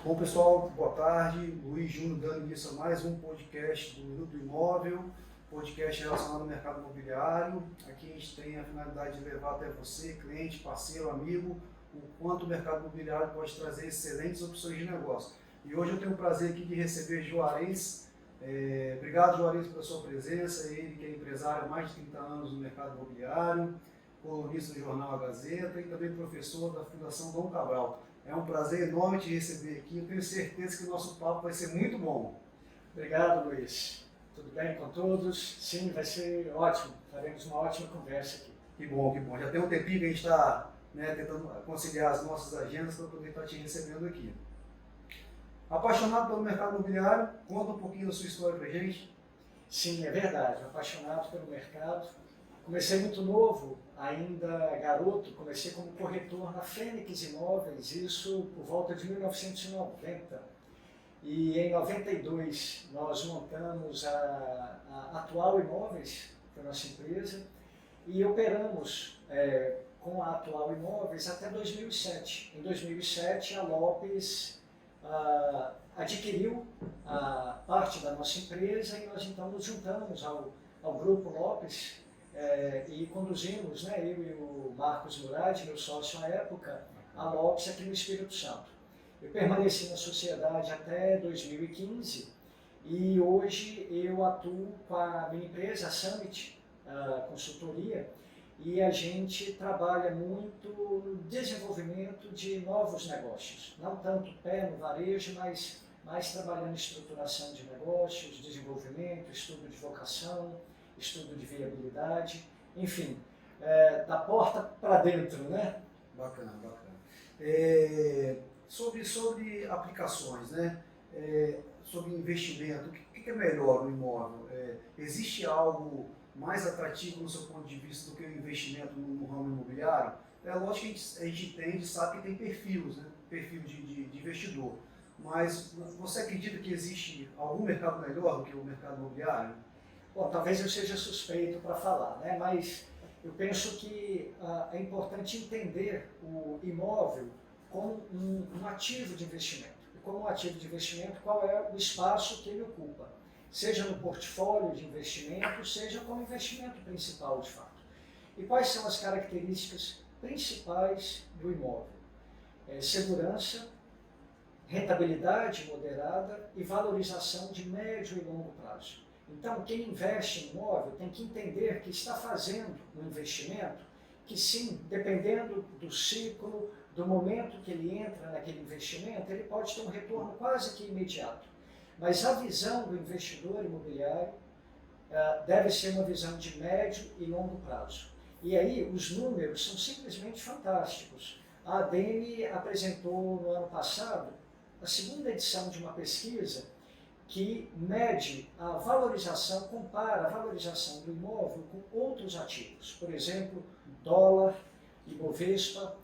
Bom, pessoal, boa tarde. Luiz Júnior dando início a mais um podcast do Minuto do Imóvel, podcast relacionado ao mercado imobiliário. Aqui a gente tem a finalidade de levar até você, cliente, parceiro, amigo, o quanto o mercado imobiliário pode trazer excelentes opções de negócio. E hoje eu tenho o prazer aqui de receber Juarez. Obrigado, Juarez, pela sua presença. Ele que é empresário há mais de 30 anos no mercado imobiliário, colunista do jornal A Gazeta e também professor da Fundação Dom Cabral. É um prazer enorme te receber aqui. Eu tenho certeza que o nosso papo vai ser muito bom. Obrigado, Luiz. Tudo bem com todos? Sim, vai ser ótimo. Faremos uma ótima conversa aqui. Que bom, que bom. Já tem um tempinho que a gente está tentando conciliar as nossas agendas para poder estar te recebendo aqui. Apaixonado pelo mercado imobiliário, conta um pouquinho da sua história para a gente. Sim, é verdade. Apaixonado pelo mercado. Comecei muito novo, ainda garoto, comecei como corretor na Fênix Imóveis, isso por volta de 1990. E em 92 nós montamos a Atual Imóveis, que é a nossa empresa, e operamos com a Atual Imóveis até 2007. Em 2007 a Lopes adquiriu a parte da nossa empresa e nós então nos juntamos ao Grupo Lopes, e conduzimos, eu e o Marcos Murad, meu sócio à época, a Lopes aqui no Espírito Santo. Eu permaneci na sociedade até 2015 e hoje eu atuo com a minha empresa, a Summit Consultoria, e a gente trabalha muito no desenvolvimento de novos negócios, não tanto pé no varejo, mas mais trabalhando em estruturação de negócios, desenvolvimento, estudo de vocação, estudo de viabilidade, enfim, da porta para dentro, né? Bacana, bacana. Sobre aplicações, sobre investimento, o que é melhor no imóvel? Existe algo mais atrativo no seu ponto de vista do que o investimento no ramo imobiliário? É lógico que a gente entende, sabe que tem perfil de investidor, mas você acredita que existe algum mercado melhor do que o mercado imobiliário? Bom, talvez eu seja suspeito para falar, mas eu penso que é importante entender o imóvel como um ativo de investimento. E como um ativo de investimento, qual é o espaço que ele ocupa, seja no portfólio de investimento, seja como investimento principal de fato. E quais são as características principais do imóvel? Segurança, rentabilidade moderada e valorização de médio e longo prazo. Então, quem investe em imóvel tem que entender que está fazendo um investimento que, sim, dependendo do ciclo, do momento que ele entra naquele investimento, ele pode ter um retorno quase que imediato. Mas a visão do investidor imobiliário deve ser uma visão de médio e longo prazo. E aí, os números são simplesmente fantásticos. A ADEME apresentou no ano passado a segunda edição de uma pesquisa que mede a valorização, compara a valorização do imóvel com outros ativos, por exemplo, dólar, Ibovespa,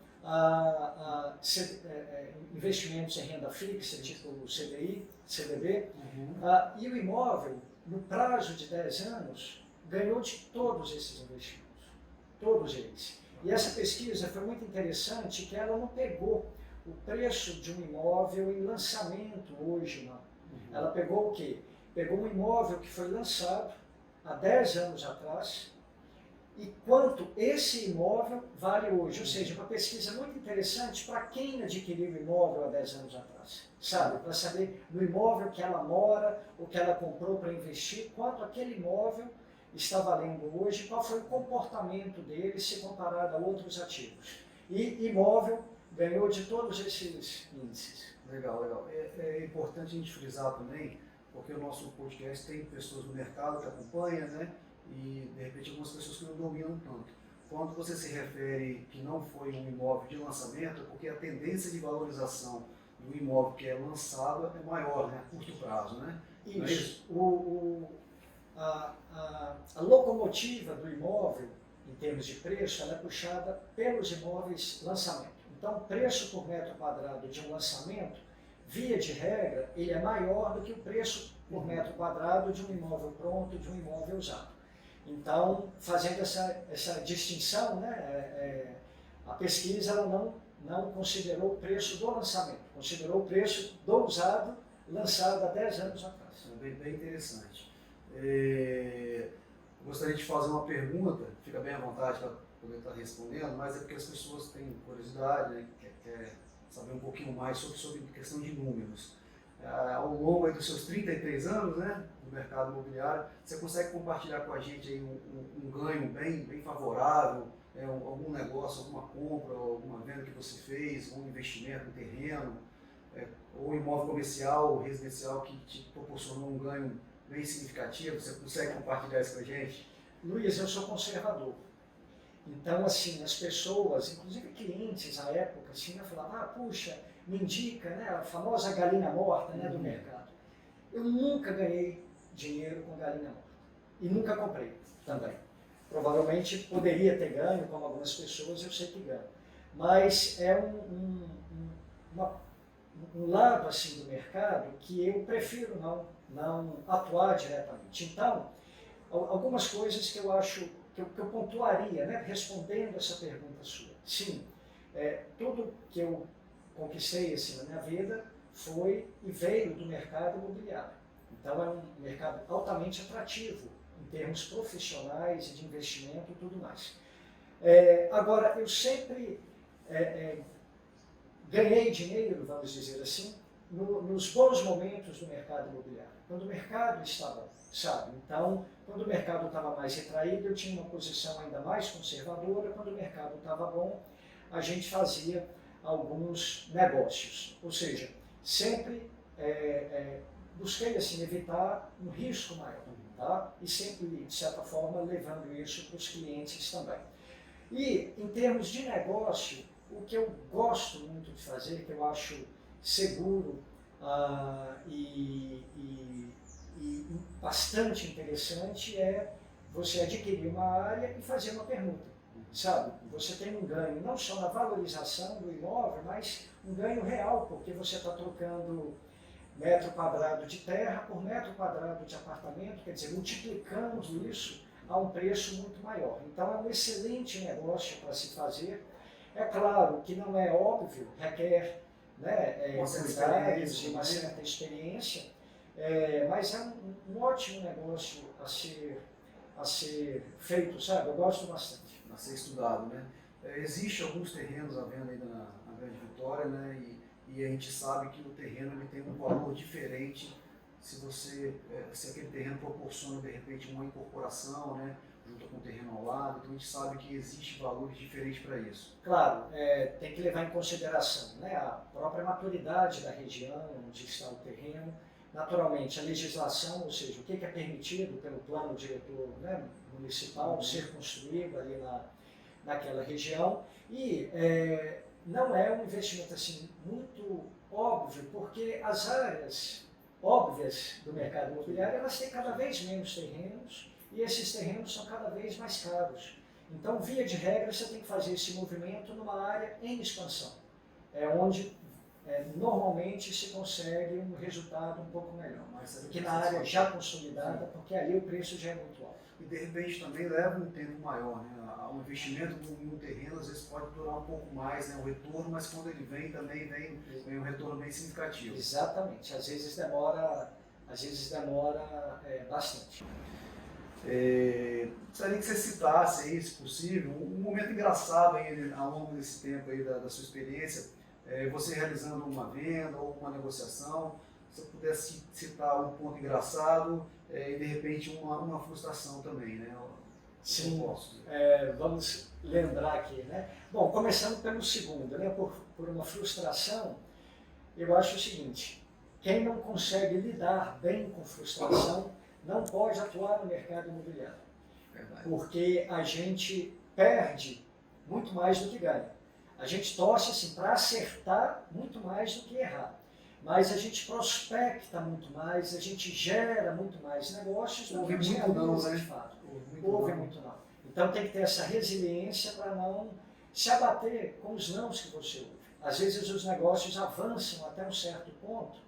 investimentos em renda fixa, tipo CDI, CDB, e o imóvel, no prazo de 10 anos, ganhou de todos esses investimentos, todos eles. E essa pesquisa foi muito interessante, que ela não pegou o preço de um imóvel em lançamento hoje, não. Ela pegou o quê? Pegou um imóvel que foi lançado há 10 anos atrás e quanto esse imóvel vale hoje. Ou seja, uma pesquisa muito interessante para quem adquiriu o imóvel há 10 anos atrás. Sabe? Para saber no imóvel que ela mora ou que ela comprou para investir, quanto aquele imóvel está valendo hoje, qual foi o comportamento dele se comparado a outros ativos. E imóvel ganhou de todos esses índices. Legal, legal. É importante a gente frisar também, porque o nosso podcast tem pessoas do mercado que acompanham, e de repente algumas pessoas que não dominam tanto. Quando você se refere que não foi um imóvel de lançamento, é porque a tendência de valorização do imóvel que é lançado é maior, a curto prazo, Isso. Não é isso? A locomotiva do imóvel, em termos de preço, ela é puxada pelos imóveis lançamento. Então, o preço por metro quadrado de um lançamento, via de regra, ele é maior do que o preço por metro quadrado de um imóvel pronto, de um imóvel usado. Então, fazendo essa distinção, a pesquisa ela não não considerou o preço do lançamento, considerou o preço do usado lançado há 10 anos atrás. Bem interessante. Gostaria de fazer uma pergunta, fica bem à vontade para poder estar respondendo, mas é porque as pessoas têm curiosidade, né, quer saber um pouquinho mais sobre questão de números. Ao longo aí dos seus 33 anos, né, no mercado imobiliário, você consegue compartilhar com a gente aí um ganho bem favorável, algum negócio, alguma compra, alguma venda que você fez, um investimento, um terreno, ou imóvel comercial ou residencial que te proporcionou um ganho bem significativo? Você consegue compartilhar isso com a gente? Luiz, eu sou conservador. Então, assim, as pessoas, inclusive clientes à época, assim, falavam, puxa, me indica, né, a famosa galinha morta, né, do mercado. Eu nunca ganhei dinheiro com galinha morta. E nunca comprei também. Provavelmente poderia ter ganho, como algumas pessoas, eu sei que ganho. Mas é um lado assim do mercado que eu prefiro não atuar diretamente. Então, algumas coisas que eu acho, que eu pontuaria, né, respondendo essa pergunta sua. Sim, tudo que eu conquistei assim, na minha vida foi e veio do mercado imobiliário. Então é um mercado altamente atrativo em termos profissionais e de investimento e tudo mais. Agora, eu sempre ganhei dinheiro, vamos dizer assim, nos bons momentos do mercado imobiliário, quando o mercado estava, sabe? Então, quando o mercado estava mais retraído, eu tinha uma posição ainda mais conservadora. Quando o mercado estava bom, a gente fazia alguns negócios. Ou seja, sempre busquei assim, evitar um risco maior, tá? E sempre, de certa forma, levando isso para os clientes também. E, em termos de negócio, o que eu gosto muito de fazer, que eu acho seguro e bastante interessante, é você adquirir uma área e fazer uma permuta, sabe? Você tem um ganho não só na valorização do imóvel, mas um ganho real, porque você está trocando metro quadrado de terra por metro quadrado de apartamento, quer dizer, multiplicando isso a um preço muito maior. Então é um excelente negócio para se fazer. É claro que não é óbvio, requer, né, cuidados e uma certa experiência, mas é um ótimo negócio a ser feito, sabe? Eu gosto bastante. A ser estudado, né? Existe alguns terrenos à venda ainda na Grande Vitória, né? E a gente sabe que o terreno ele tem um valor diferente se aquele terreno proporciona de repente uma incorporação, né? Junto com o terreno ao lado, então a gente sabe que existe valores diferentes para isso. Claro, tem que levar em consideração, né, a própria maturidade da região onde está o terreno, naturalmente a legislação, ou seja, o que é permitido pelo plano diretor, né, municipal ser construído ali naquela região, e não é um investimento assim muito óbvio, porque as áreas óbvias do mercado imobiliário, elas têm cada vez menos terrenos, e esses terrenos são cada vez mais caros. Então, via de regra, você tem que fazer esse movimento numa área em expansão, onde normalmente se consegue um resultado um pouco melhor, do que na área já consolidada, porque ali o preço já é muito alto. E de repente também leva um tempo maior, né? O investimento em um terreno às vezes pode durar um pouco mais, né? O retorno, mas quando ele vem também vem um retorno bem significativo. Exatamente, às vezes demora bastante. Gostaria que você citasse aí, se possível, um momento engraçado aí, ao longo desse tempo aí da sua experiência, você realizando uma venda ou uma negociação, se você pudesse citar um ponto engraçado e de repente uma frustração também, né? Sim, vamos lembrar aqui, né? Bom, começando pelo segundo, né? Por uma frustração, eu acho o seguinte: quem não consegue lidar bem com frustração não pode atuar no mercado imobiliário. Verdade. Porque a gente perde muito mais do que ganha. A gente torce assim, para acertar muito mais do que errar. Mas a gente prospecta muito mais, a gente gera muito mais negócios do que realiza de fato. Houve muito não. Então tem que ter essa resiliência para não se abater com os nãos que você ouve. Às vezes os negócios avançam até um certo ponto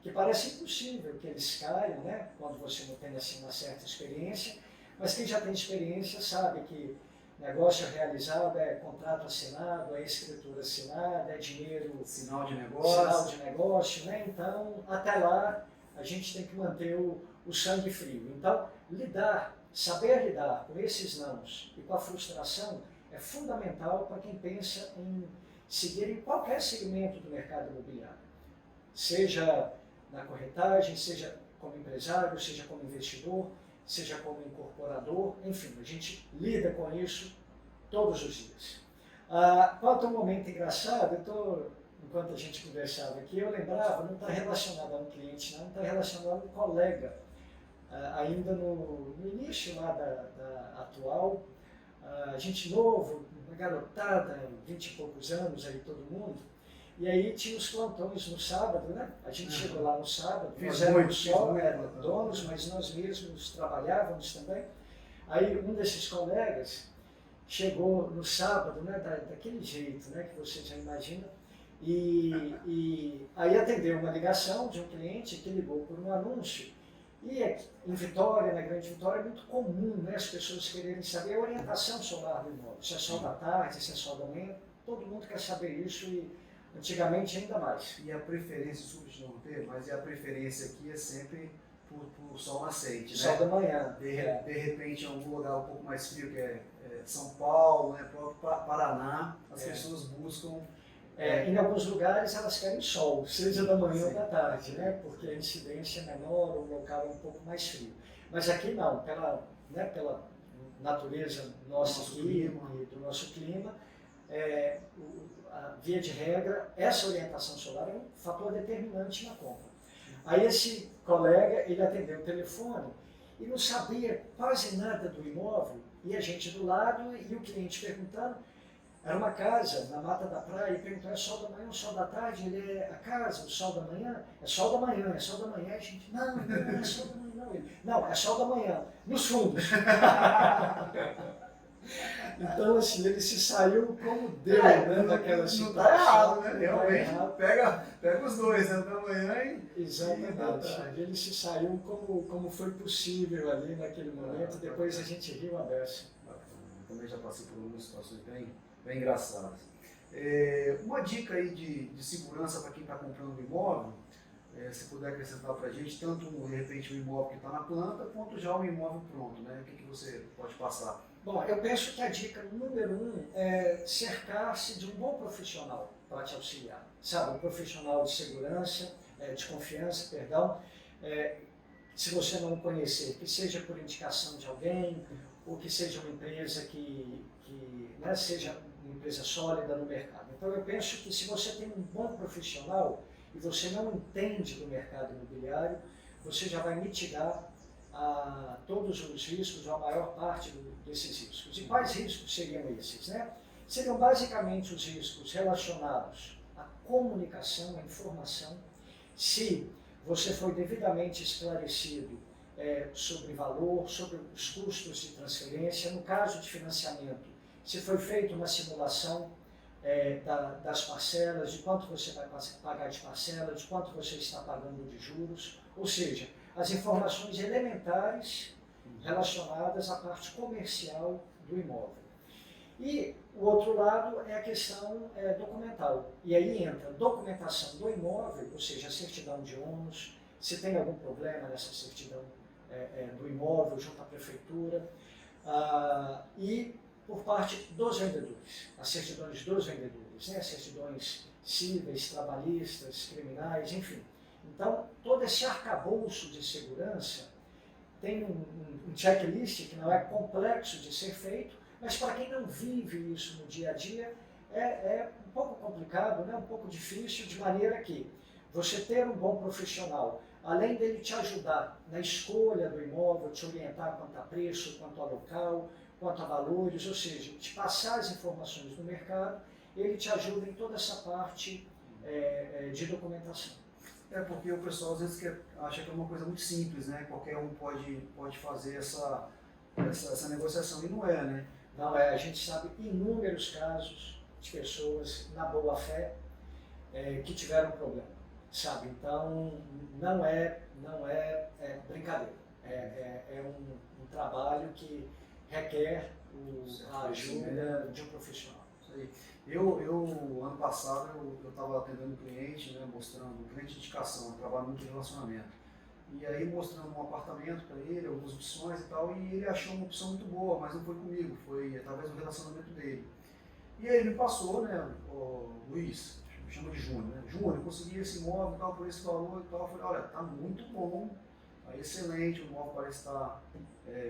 que parece impossível que eles caiam, né? Quando você não tem assim, uma certa experiência, mas quem já tem experiência sabe que negócio realizado é contrato assinado, é escritura assinada, é dinheiro, Sinal de negócio. sinal de negócio, né? Então, até lá, a gente tem que manter o sangue frio. Então, saber lidar com esses nãos e com a frustração é fundamental para quem pensa em seguir em qualquer segmento do mercado imobiliário. Seja na corretagem, seja como empresário, seja como investidor, seja como incorporador, enfim, a gente lida com isso todos os dias. Quanto a um momento engraçado, enquanto a gente conversava aqui, eu lembrava, não está relacionado a um cliente, não está relacionado a um colega. Ainda no início lá da atual, gente novo, uma garotada, 20 e poucos anos, aí todo mundo, e aí tinha os plantões no sábado, né? A gente chegou lá no sábado, nós éramos só donos, mas nós mesmos trabalhávamos também. Aí um desses colegas chegou no sábado, né, daquele jeito, né, que você já imagina, e aí atendeu uma ligação de um cliente que ligou por um anúncio. E em Vitória, na Grande Vitória, é muito comum, né, as pessoas quererem saber a orientação solar do imóvel, se é sol da tarde, se é sol da manhã, todo mundo quer saber isso e antigamente ainda mais. E a preferência, desculpa te interromper, mas a preferência aqui é sempre por sol nascente, né? Sol da manhã. De repente, em algum lugar um pouco mais frio, que é São Paulo, né, próprio Paraná, as pessoas buscam... em alguns lugares elas querem sol, seja da manhã ou da tarde, né? Porque a incidência é menor, o local é um pouco mais frio. Mas aqui não, pela natureza nossa aqui e do nosso clima, a via de regra, essa orientação solar é um fator determinante na compra. Aí esse colega, ele atendeu o telefone e não sabia quase nada do imóvel, e a gente do lado e o cliente perguntando. Era uma casa na Mata da Praia, e perguntou, é sol da manhã ou sol da tarde? Ele é a casa, o sol da manhã? É sol da manhã, é sol da manhã. A gente, não é sol da manhã, não. Ele, não, é sol da manhã, nos fundos. Então, assim, ele se saiu como deu, né, naquela situação. Não está errado, né? Realmente, pega os dois, né, da manhã e... Exatamente. Ele se saiu como foi possível ali naquele momento, depois a gente riu a beça. Também já passei por algumas situações bem engraçadas. Uma dica aí de segurança para quem está comprando um imóvel, se puder acrescentar para a gente, tanto de repente o imóvel que está na planta, quanto já um imóvel pronto, né? O que você pode passar? Bom, eu penso que a dica número 1 é cercar-se de um bom profissional para te auxiliar. Sabe, um profissional de segurança, de confiança, perdão. Se você não o conhecer, que seja por indicação de alguém, ou que seja uma empresa que né, seja uma empresa sólida no mercado. Então eu penso que se você tem um bom profissional e você não entende do mercado imobiliário, você já vai mitigar todos os riscos, ou a maior parte desses riscos. E quais riscos seriam esses? Né? Seriam basicamente os riscos relacionados à comunicação, à informação, se você foi devidamente esclarecido sobre valor, sobre os custos de transferência, no caso de financiamento, se foi feita uma simulação das parcelas, de quanto você vai pagar de parcela, de quanto você está pagando de juros, ou seja, as informações elementares relacionadas à parte comercial do imóvel. E o outro lado é a questão documental. E aí entra a documentação do imóvel, ou seja, a certidão de ônus, se tem algum problema nessa certidão do imóvel junto à prefeitura, e por parte dos vendedores, as certidões dos vendedores, né? Certidões cíveis, trabalhistas, criminais, enfim. Então, todo esse arcabouço de segurança tem um checklist que não é complexo de ser feito, mas para quem não vive isso no dia a dia, é um pouco complicado, né? Um pouco difícil, de maneira que você ter um bom profissional, além dele te ajudar na escolha do imóvel, te orientar quanto a preço, quanto a local, quanto a valores, ou seja, te passar as informações do mercado, ele te ajuda em toda essa parte de documentação. Porque o pessoal às vezes acha que é uma coisa muito simples, né? Qualquer um pode fazer essa negociação, e não é, né? Não é, a gente sabe inúmeros casos de pessoas na boa fé que tiveram problema, sabe? Então, não é brincadeira, é um trabalho que requer a ajuda de um profissional. Isso aí. Eu ano passado, eu estava atendendo um cliente, né, mostrando, um cliente de indicação, eu trabalho muito em relacionamento. E aí mostrando um apartamento para ele, algumas opções e tal, e ele achou uma opção muito boa, mas não foi comigo, foi através do relacionamento dele. E aí ele me passou, né, o Luiz, me chama de Júnior, né? Júnior, eu consegui esse imóvel e tal, por esse valor e tal. Eu falei, olha, tá muito bom, tá excelente, o imóvel parece estar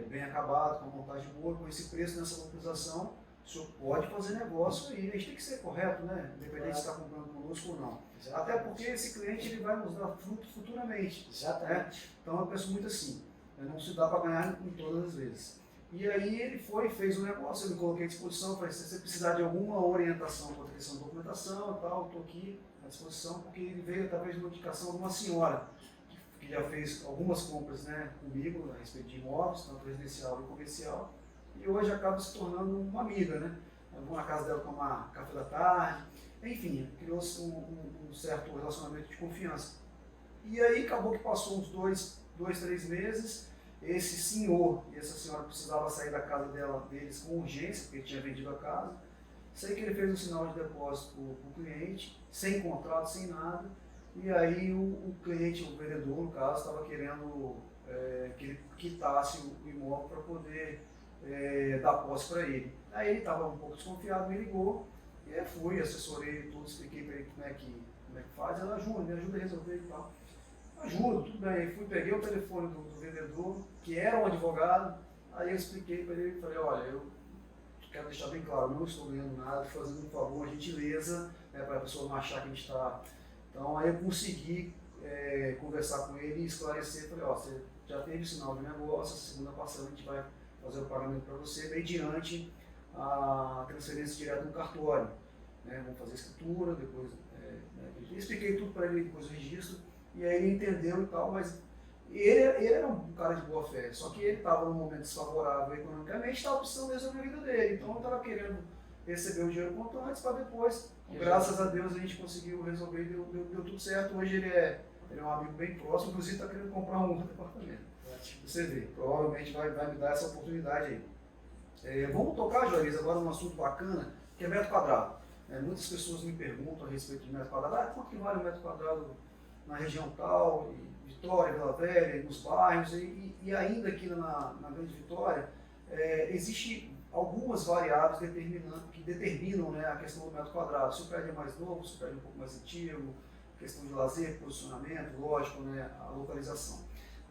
bem acabado, com uma montagem boa, com esse preço nessa localização, o senhor pode fazer negócio aí, a gente tem que ser correto, né? Independente se está comprando conosco ou não. Exatamente. Até porque esse cliente ele vai nos dar fruto futuramente. Exatamente. Né? Então eu penso muito assim, não se dá para ganhar em todas as vezes. E aí ele foi, fez um negócio, eu me coloquei à disposição, falei, se você precisar de alguma orientação quanto à questão da documentação e tal, estou aqui à disposição, porque ele veio através de uma indicação de uma senhora, que já fez algumas compras, né, comigo a respeito de imóveis, tanto residencial e comercial, e hoje acaba se tornando uma amiga, né? Eu vou na casa dela tomar café da tarde, enfim, criou-se um certo relacionamento de confiança. E aí acabou que passou uns 3 meses, esse senhor e essa senhora precisava sair da casa deles com urgência, porque ele tinha vendido a casa. Sei que ele fez um sinal de depósito para o cliente, sem contrato, sem nada, e aí o cliente, o vendedor, no caso, estava querendo que ele quitasse o imóvel para poder dar posse para ele. Aí ele estava um pouco desconfiado, me ligou, e eu fui, assessorei tudo, expliquei para ele como é que faz. Ela me ajuda a resolver e tal. Ajudo, tudo bem. Fui, peguei o telefone do vendedor, que era um advogado, aí eu expliquei para ele, falei, olha, eu quero deixar bem claro, não estou ganhando nada, estou fazendo um favor, uma gentileza, né, para a pessoa não achar que a gente está... Então aí eu consegui conversar com ele e esclarecer, falei, ó, você já teve sinal de negócio, essa segunda parcela a gente vai fazer o pagamento para você, mediante a transferência direta no cartório. Né, vamos fazer a escritura, depois... eu expliquei tudo para ele, depois o registro, e aí ele entendeu e tal, mas ele era um cara de boa fé, só que ele estava num momento desfavorável economicamente, estava precisando resolver a vida dele, então ele estava querendo receber o dinheiro quanto antes para depois. Graças a Deus a gente conseguiu resolver e deu tudo certo. Hoje ele é um amigo bem próximo, inclusive está querendo comprar um outro apartamento. Você vê, provavelmente vai me dar essa oportunidade aí. Vamos tocar, Juarez, agora num assunto bacana, que é metro quadrado. Muitas pessoas me perguntam a respeito de metro quadrado, quanto que vale um metro quadrado na região tal, Vitória, Vila Velha, nos bairros, e ainda aqui na Grande Vitória, existe algumas variáveis que determinam, né, a questão do metro quadrado. Se o prédio é mais novo, se o prédio é um pouco mais antigo, questão de lazer, posicionamento, lógico, né, a localização.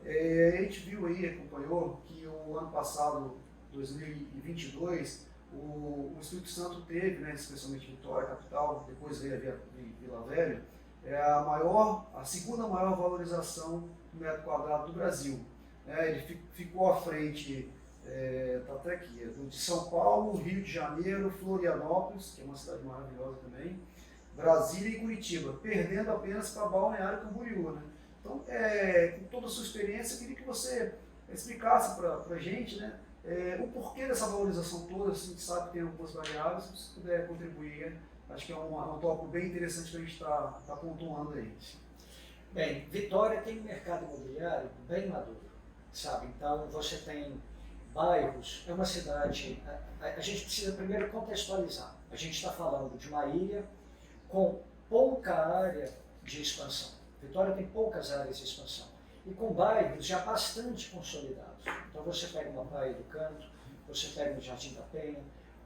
A gente viu aí, acompanhou, que o ano passado, 2022, o Espírito Santo teve, né, especialmente Vitória, capital, depois veio a Vila Velha, a segunda maior valorização do metro quadrado do Brasil. Ele ficou à frente, está até aqui, de São Paulo, Rio de Janeiro, Florianópolis, que é uma cidade maravilhosa também, Brasília e Curitiba, perdendo apenas para Balneário Camboriú. Né? Então, com toda a sua experiência, eu queria que você explicasse para a gente, né, o porquê dessa valorização toda. A gente sabe que tem algumas variáveis, se você puder contribuir. Acho que é um tópico bem interessante para a gente estar pontuando aí. Bem, Vitória tem um mercado imobiliário bem maduro, sabe? Então, você tem bairros, é uma cidade... A gente precisa primeiro contextualizar. A gente está falando de uma ilha com pouca área de expansão. Vitória tem poucas áreas de expansão. E com bairros já bastante consolidados. Então, você pega uma Praia do Canto, você pega um Jardim da Penha,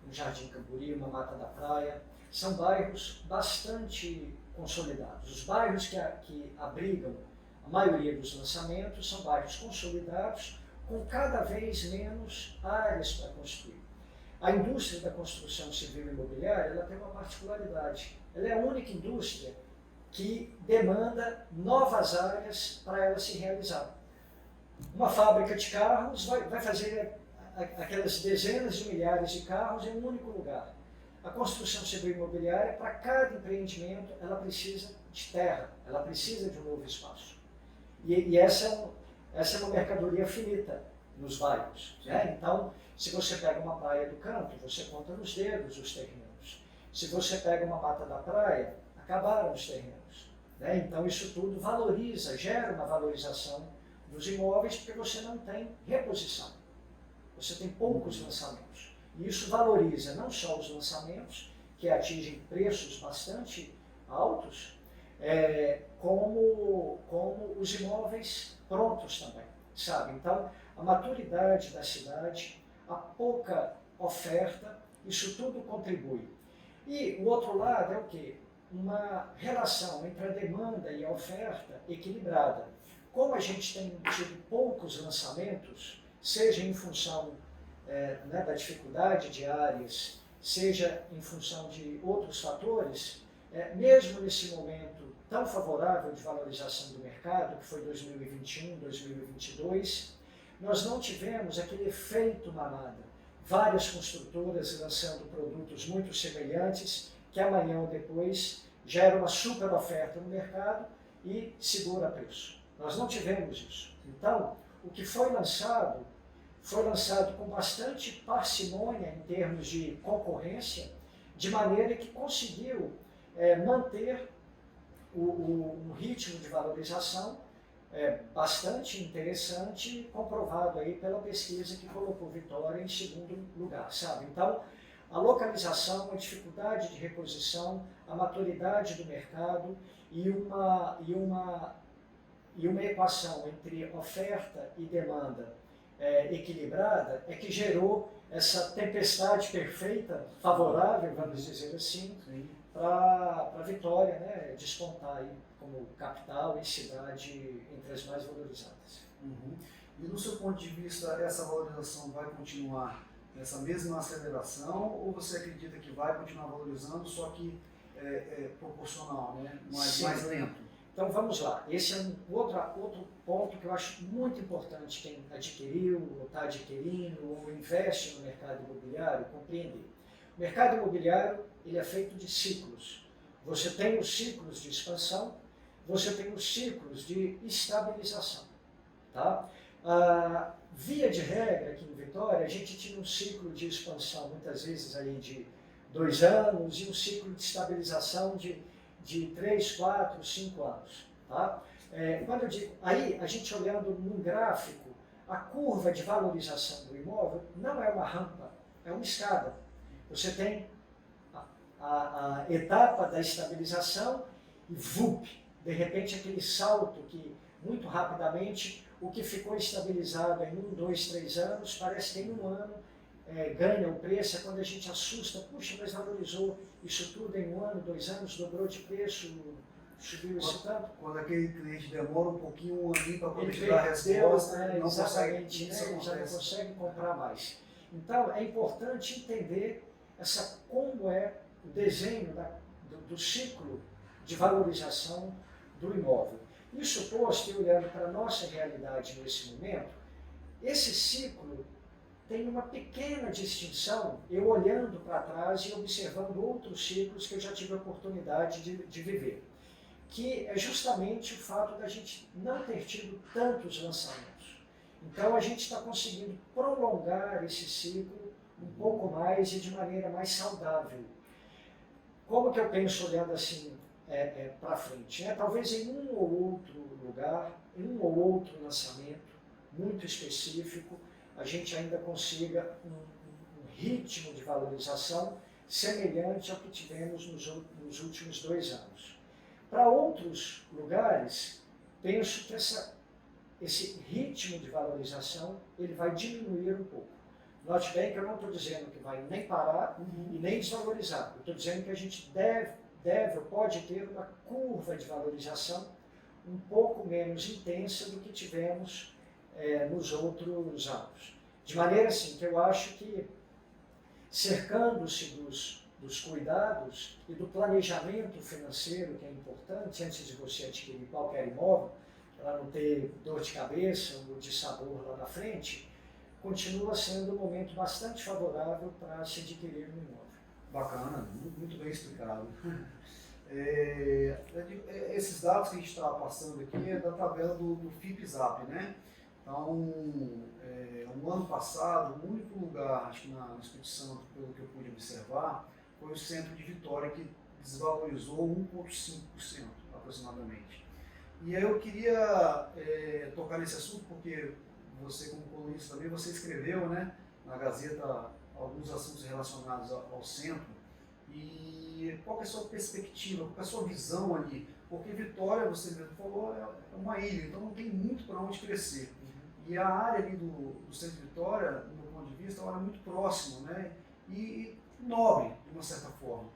um Jardim Camburi, uma Mata da Praia. São bairros bastante consolidados. Os bairros que abrigam a maioria dos lançamentos são bairros consolidados, com cada vez menos áreas para construir. A indústria da construção civil e imobiliária ela tem uma particularidade. Ela é a única indústria que demanda novas áreas para ela se realizar. Uma fábrica de carros vai fazer aquelas dezenas de milhares de carros em um único lugar. A construção civil imobiliária, para cada empreendimento, ela precisa de terra, ela precisa de um novo espaço. E essa é uma mercadoria finita nos bairros. Né? Então, se você pega uma Praia do Canto, você conta nos dedos os terrenos. Se você pega uma Mata da Praia, acabaram os terrenos. Né? Então, isso tudo valoriza, gera uma valorização dos imóveis, porque você não tem reposição. você tem poucos lançamentos. E isso valoriza não só os lançamentos, que atingem preços bastante altos, como os imóveis prontos também, sabe? Então, a maturidade da cidade, a pouca oferta, isso tudo contribui. E o outro lado é o quê? Uma relação entre a demanda e a oferta equilibrada. Como a gente tem tido poucos lançamentos, seja em função da dificuldade de áreas, seja em função de outros fatores, mesmo nesse momento tão favorável de valorização do mercado, que foi 2021, 2022, nós não tivemos aquele efeito manada. Várias construtoras lançando produtos muito semelhantes, que amanhã ou depois gera uma super oferta no mercado e segura preço. Nós não tivemos isso. Então, o que foi lançado com bastante parcimônia em termos de concorrência, de maneira que conseguiu manter um ritmo de valorização bastante interessante, comprovado aí pela pesquisa que colocou Vitória em segundo lugar, sabe? Então, a localização, a dificuldade de reposição, a maturidade do mercado e uma equação entre oferta e demanda equilibrada é que gerou essa tempestade perfeita, favorável, vamos dizer assim, para a Vitória, né, despontar aí como capital e cidade entre as mais valorizadas. Uhum. E do seu ponto de vista, essa valorização vai continuar nessa mesma aceleração ou você acredita que vai continuar valorizando, só que proporcional, né? mais lento? Então vamos lá, esse é um outro ponto que eu acho muito importante quem adquiriu, ou está adquirindo, ou investe no mercado imobiliário, compreender. O mercado imobiliário ele é feito de ciclos. Você tem os ciclos de expansão, você tem os ciclos de estabilização. Tá? Via de regra, aqui em Vitória, a gente tinha um ciclo de expansão, muitas vezes aí de 2 anos, e um ciclo de estabilização de 3, 4, 5 anos. Tá? Quando eu digo, aí a gente olhando num gráfico, a curva de valorização do imóvel não é uma rampa, é uma escada. Você tem a etapa da estabilização e VUP, de repente aquele salto que muito rapidamente o que ficou estabilizado em 1, 2, 3 anos, parece que em um ano ganha o preço, é quando a gente assusta, puxa, mas valorizou isso tudo em 1 ano, 2 anos, dobrou de preço, subiu esse tanto. Quando aquele cliente demora um pouquinho ali para poder te dar a resposta, ele não consegue, ele já não consegue comprar mais. Então é importante entender como é o desenho do ciclo de valorização do imóvel. Isso posto, e olhando para a nossa realidade nesse momento, esse ciclo tem uma pequena distinção, eu olhando para trás e observando outros ciclos que eu já tive a oportunidade de viver, que é justamente o fato da gente não ter tido tantos lançamentos. Então a gente está conseguindo prolongar esse ciclo um pouco mais e de maneira mais saudável. Como que eu penso olhando assim para frente? Talvez em um ou outro lugar, em um ou outro lançamento muito específico, a gente ainda consiga um ritmo de valorização semelhante ao que tivemos nos últimos 2 anos. Para outros lugares, penso que esse ritmo de valorização ele vai diminuir um pouco. Note bem que eu não estou dizendo que vai nem parar e nem desvalorizar. Eu estou dizendo que a gente deve ou pode ter uma curva de valorização um pouco menos intensa do que tivemos nos outros anos. De maneira assim que eu acho que, cercando-se dos cuidados e do planejamento financeiro, que é importante antes de você adquirir qualquer imóvel, para não ter dor de cabeça ou de sabor lá na frente, continua sendo um momento bastante favorável para se adquirir um imóvel. Bacana, muito bem explicado. Esses dados que a gente está passando aqui é da tabela do FIPZAP, né? Então, no ano passado, o único lugar, acho que na Espírito Santo, pelo que eu pude observar, foi o centro de Vitória, que desvalorizou 1,5% aproximadamente. E aí eu queria tocar nesse assunto, porque você, como colunista também, você escreveu, né, na Gazeta alguns assuntos relacionados ao centro. E qual que é a sua perspectiva, qual que é a sua visão ali? Porque Vitória, você mesmo falou, é uma ilha, então não tem muito para onde crescer. E a área ali do centro de Vitória, do meu ponto de vista, ela é muito próximo, né? E nobre, de uma certa forma.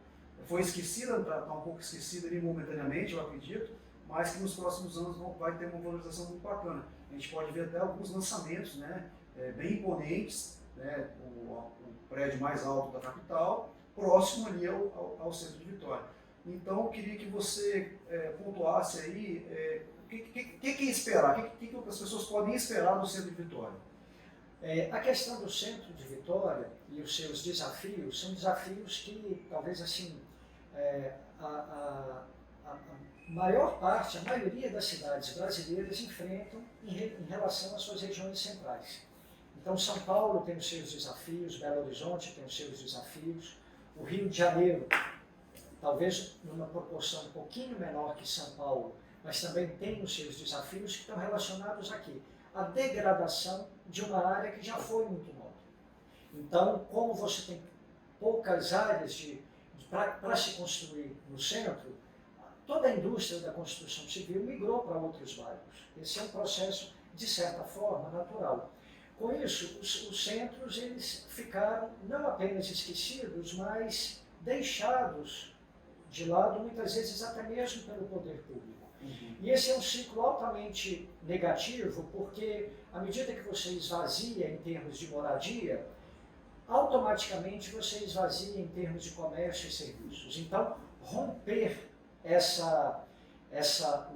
Foi esquecida, está um pouco esquecida ali momentaneamente, eu acredito, mas que nos próximos anos vai ter uma valorização muito bacana. A gente pode ver até alguns lançamentos, né? Bem imponentes, né? O prédio mais alto da capital, próximo ali ao centro de Vitória. Então, eu queria que você pontuasse aí o que esperar, o que as pessoas podem esperar do centro de Vitória. A questão do centro de Vitória e os seus desafios são desafios que talvez assim a maior parte, a maioria das cidades brasileiras enfrentam em relação às suas regiões centrais. Então, São Paulo tem os seus desafios, Belo Horizonte tem os seus desafios, o Rio de Janeiro, talvez numa proporção um pouquinho menor que São Paulo, mas também tem os seus desafios que estão relacionados aqui à degradação de uma área que já foi muito nobre. Então, como você tem poucas áreas para se construir no centro, toda a indústria da construção civil migrou para outros bairros. Esse é um processo, de certa forma, natural. Com isso, os centros eles ficaram não apenas esquecidos, mas deixados de lado, muitas vezes até mesmo pelo poder público. E esse é um ciclo altamente negativo, porque à medida que você esvazia em termos de moradia, automaticamente você esvazia em termos de comércio e serviços. Então, romper essa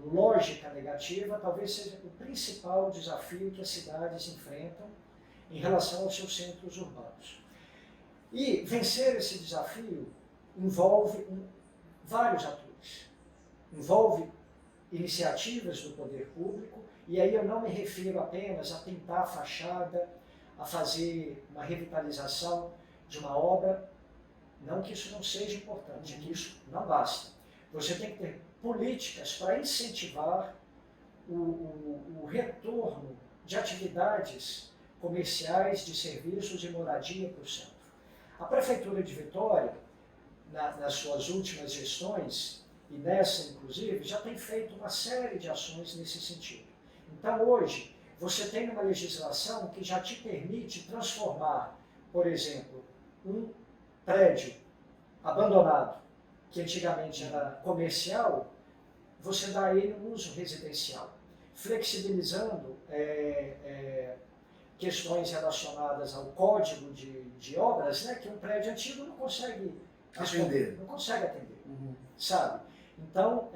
lógica negativa talvez seja o principal desafio que as cidades enfrentam em relação aos seus centros urbanos. E vencer esse desafio envolve vários atores. Envolve iniciativas do poder público, e aí eu não me refiro apenas a pintar a fachada, a fazer uma revitalização de uma obra, não que isso não seja importante, que isso não basta. Você tem que ter políticas para incentivar o retorno de atividades comerciais, de serviços e moradia para o centro. A Prefeitura de Vitória, nas suas últimas gestões, e nessa, inclusive, já tem feito uma série de ações nesse sentido. Então, hoje, você tem uma legislação que já te permite transformar, por exemplo, um prédio abandonado, que antigamente era comercial, você dá a ele um uso residencial, flexibilizando questões relacionadas ao código de obras, né, que um prédio antigo não consegue atender. Sabe? Então,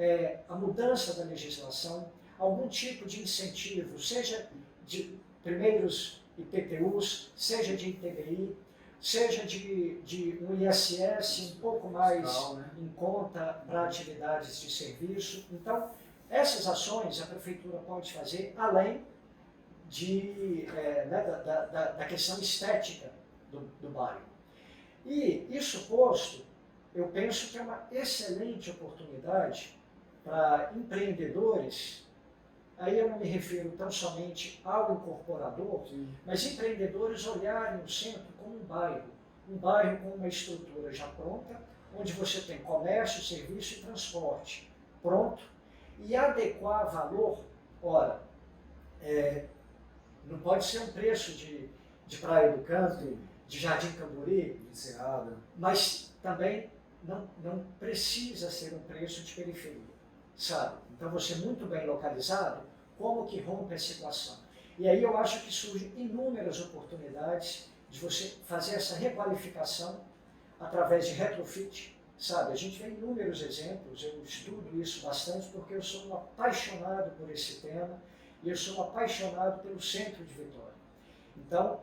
a mudança da legislação, algum tipo de incentivo, seja de primeiros IPTUs, seja de ITBI, seja de um ISS um pouco mais em conta para atividades de serviço. Então, essas ações a Prefeitura pode fazer além da questão estética do bairro. E isso posto, eu penso que é uma excelente oportunidade para empreendedores, aí eu não me refiro tão somente ao incorporador, mas empreendedores olharem o centro como um bairro com uma estrutura já pronta, onde você tem comércio, serviço e transporte pronto, e adequar valor, ora, não pode ser um preço de Praia do Canto, de Jardim Camburi, de Enseada, mas também não precisa ser um preço de periferia, sabe? Então, você muito bem localizado, como que rompe a situação? E aí eu acho que surgem inúmeras oportunidades de você fazer essa requalificação através de retrofit, sabe? A gente vê inúmeros exemplos, eu estudo isso bastante porque eu sou um apaixonado por esse tema e eu sou um apaixonado pelo centro de Vitória. Então,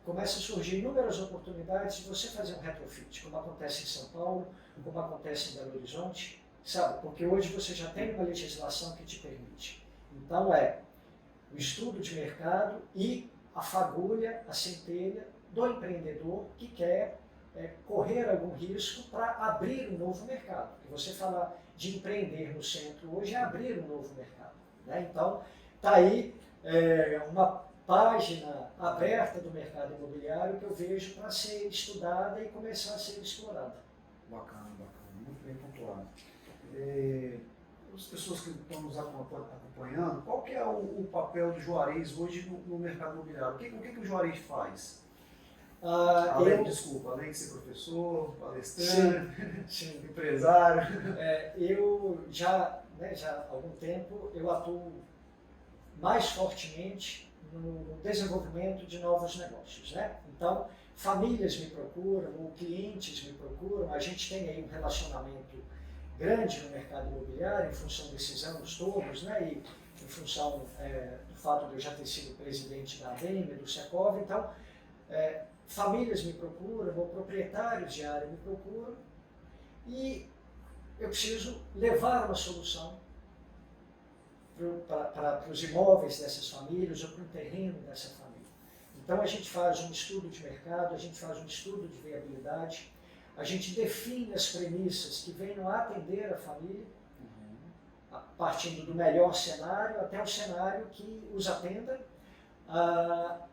começa a surgir inúmeras oportunidades de você fazer um retrofit, como acontece em São Paulo, como acontece em Belo Horizonte, sabe? Porque hoje você já tem uma legislação que te permite. Então, o estudo de mercado e a fagulha, a centelha do empreendedor que quer correr algum risco para abrir um novo mercado. Porque você falar de empreender no centro hoje é abrir um novo mercado, né? Então, está aí página aberta do mercado imobiliário que eu vejo para ser estudada e começar a ser explorada. Bacana, muito bem pontuado. As pessoas que estão nos acompanhando, qual que é o papel do Juarez hoje no mercado imobiliário? O que o Juarez faz? Além de ser professor, palestrante, sim. empresário. Eu já há algum tempo, eu atuo mais fortemente no desenvolvimento de novos negócios, né? Então, famílias me procuram, ou clientes me procuram, a gente tem aí um relacionamento grande no mercado imobiliário, em função desses anos todos, né? E em função do fato de eu já ter sido presidente da ADEME, do Secov, então, famílias me procuram, ou proprietários de área me procuram, e eu preciso levar uma solução para os imóveis dessas famílias ou para o terreno dessa família. Então a gente faz um estudo de mercado, a gente faz um estudo de viabilidade, a gente define as premissas que venham a atender a família, partindo do melhor cenário até o cenário que os atenda,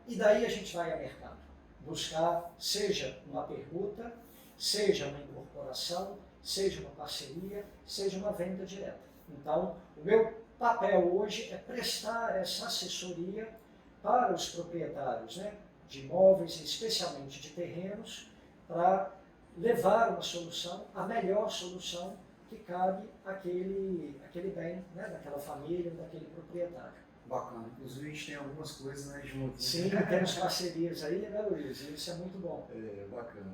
e daí a gente vai ao mercado, buscar seja uma permuta, seja uma incorporação, seja uma parceria, seja uma venda direta. Então, o meu papel hoje é prestar essa assessoria para os proprietários, né, de imóveis, especialmente de terrenos, para levar uma solução, a melhor solução que cabe àquele bem, né, daquela família, daquele proprietário. Bacana. Inclusive a gente tem algumas coisas, né, juntos. Sim, temos parcerias aí, né, Luiz? Isso é muito bom. Bacana.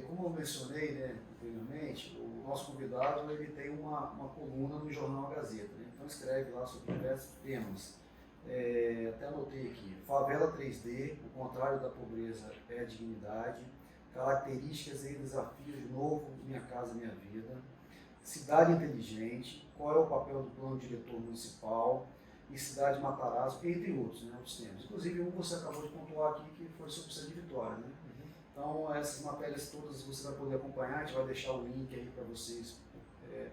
Como eu mencionei, né, anteriormente, o nosso convidado ele tem uma coluna no jornal A Gazeta, né? Então escreve lá sobre diversos temas. Até anotei aqui: favela 3D, o contrário da pobreza é a dignidade, características e desafios de novo Minha Casa Minha Vida, cidade inteligente, qual é o papel do plano diretor municipal e cidade Matarazzo, entre outros, né, outros temas. Inclusive um você acabou de pontuar aqui que foi sobre o Centro de Vitória, né? Então, essas matérias todas você vai poder acompanhar, a gente vai deixar o link aí para vocês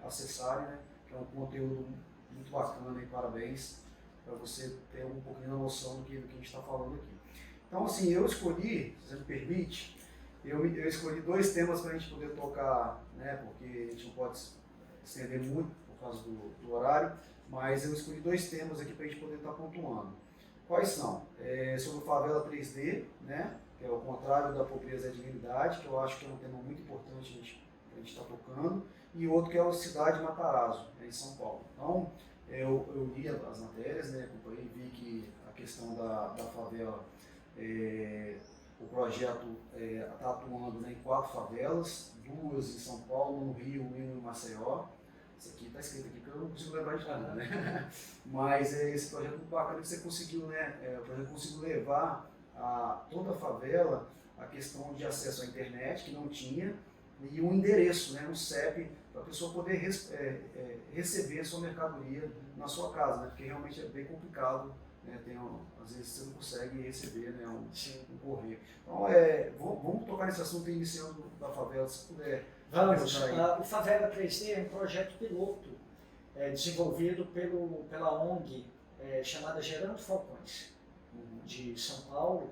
acessarem, né? Que é um conteúdo muito bacana e parabéns para você ter um pouquinho da noção do que a gente está falando aqui. Então, assim, eu escolhi, se você me permite, eu escolhi 2 temas para a gente poder tocar, né? Porque a gente não pode estender muito por causa do horário, mas eu escolhi 2 temas aqui para a gente poder estar pontuando. Quais são? Sobre o Favela 3D, né? Que é o contrário da pobreza e a dignidade, que eu acho que é um tema muito importante a gente estar tocando, e outro que é o Cidade Matarazzo, em São Paulo. Então, eu li as matérias, né, acompanhei e vi que a questão da favela, o projeto está atuando, né, em 4 favelas, 2 em São Paulo, no Rio, 1 em Maceió. Isso aqui está escrito aqui, porque eu não consigo lembrar de nada, né? Mas esse projeto é muito bacana que você conseguiu, né? O projeto conseguiu levar a toda a favela a questão de acesso à internet, que não tinha, e um endereço, né, um CEP, para a pessoa poder receber a sua mercadoria na sua casa, né, porque realmente é bem complicado, né, às vezes você não consegue receber, né, um correio. Então, vamos tocar nesse assunto iniciando da favela, se puder. Vamos. O Favela 3D é um projeto piloto desenvolvido pela ONG chamada Gerando Falcões, de São Paulo,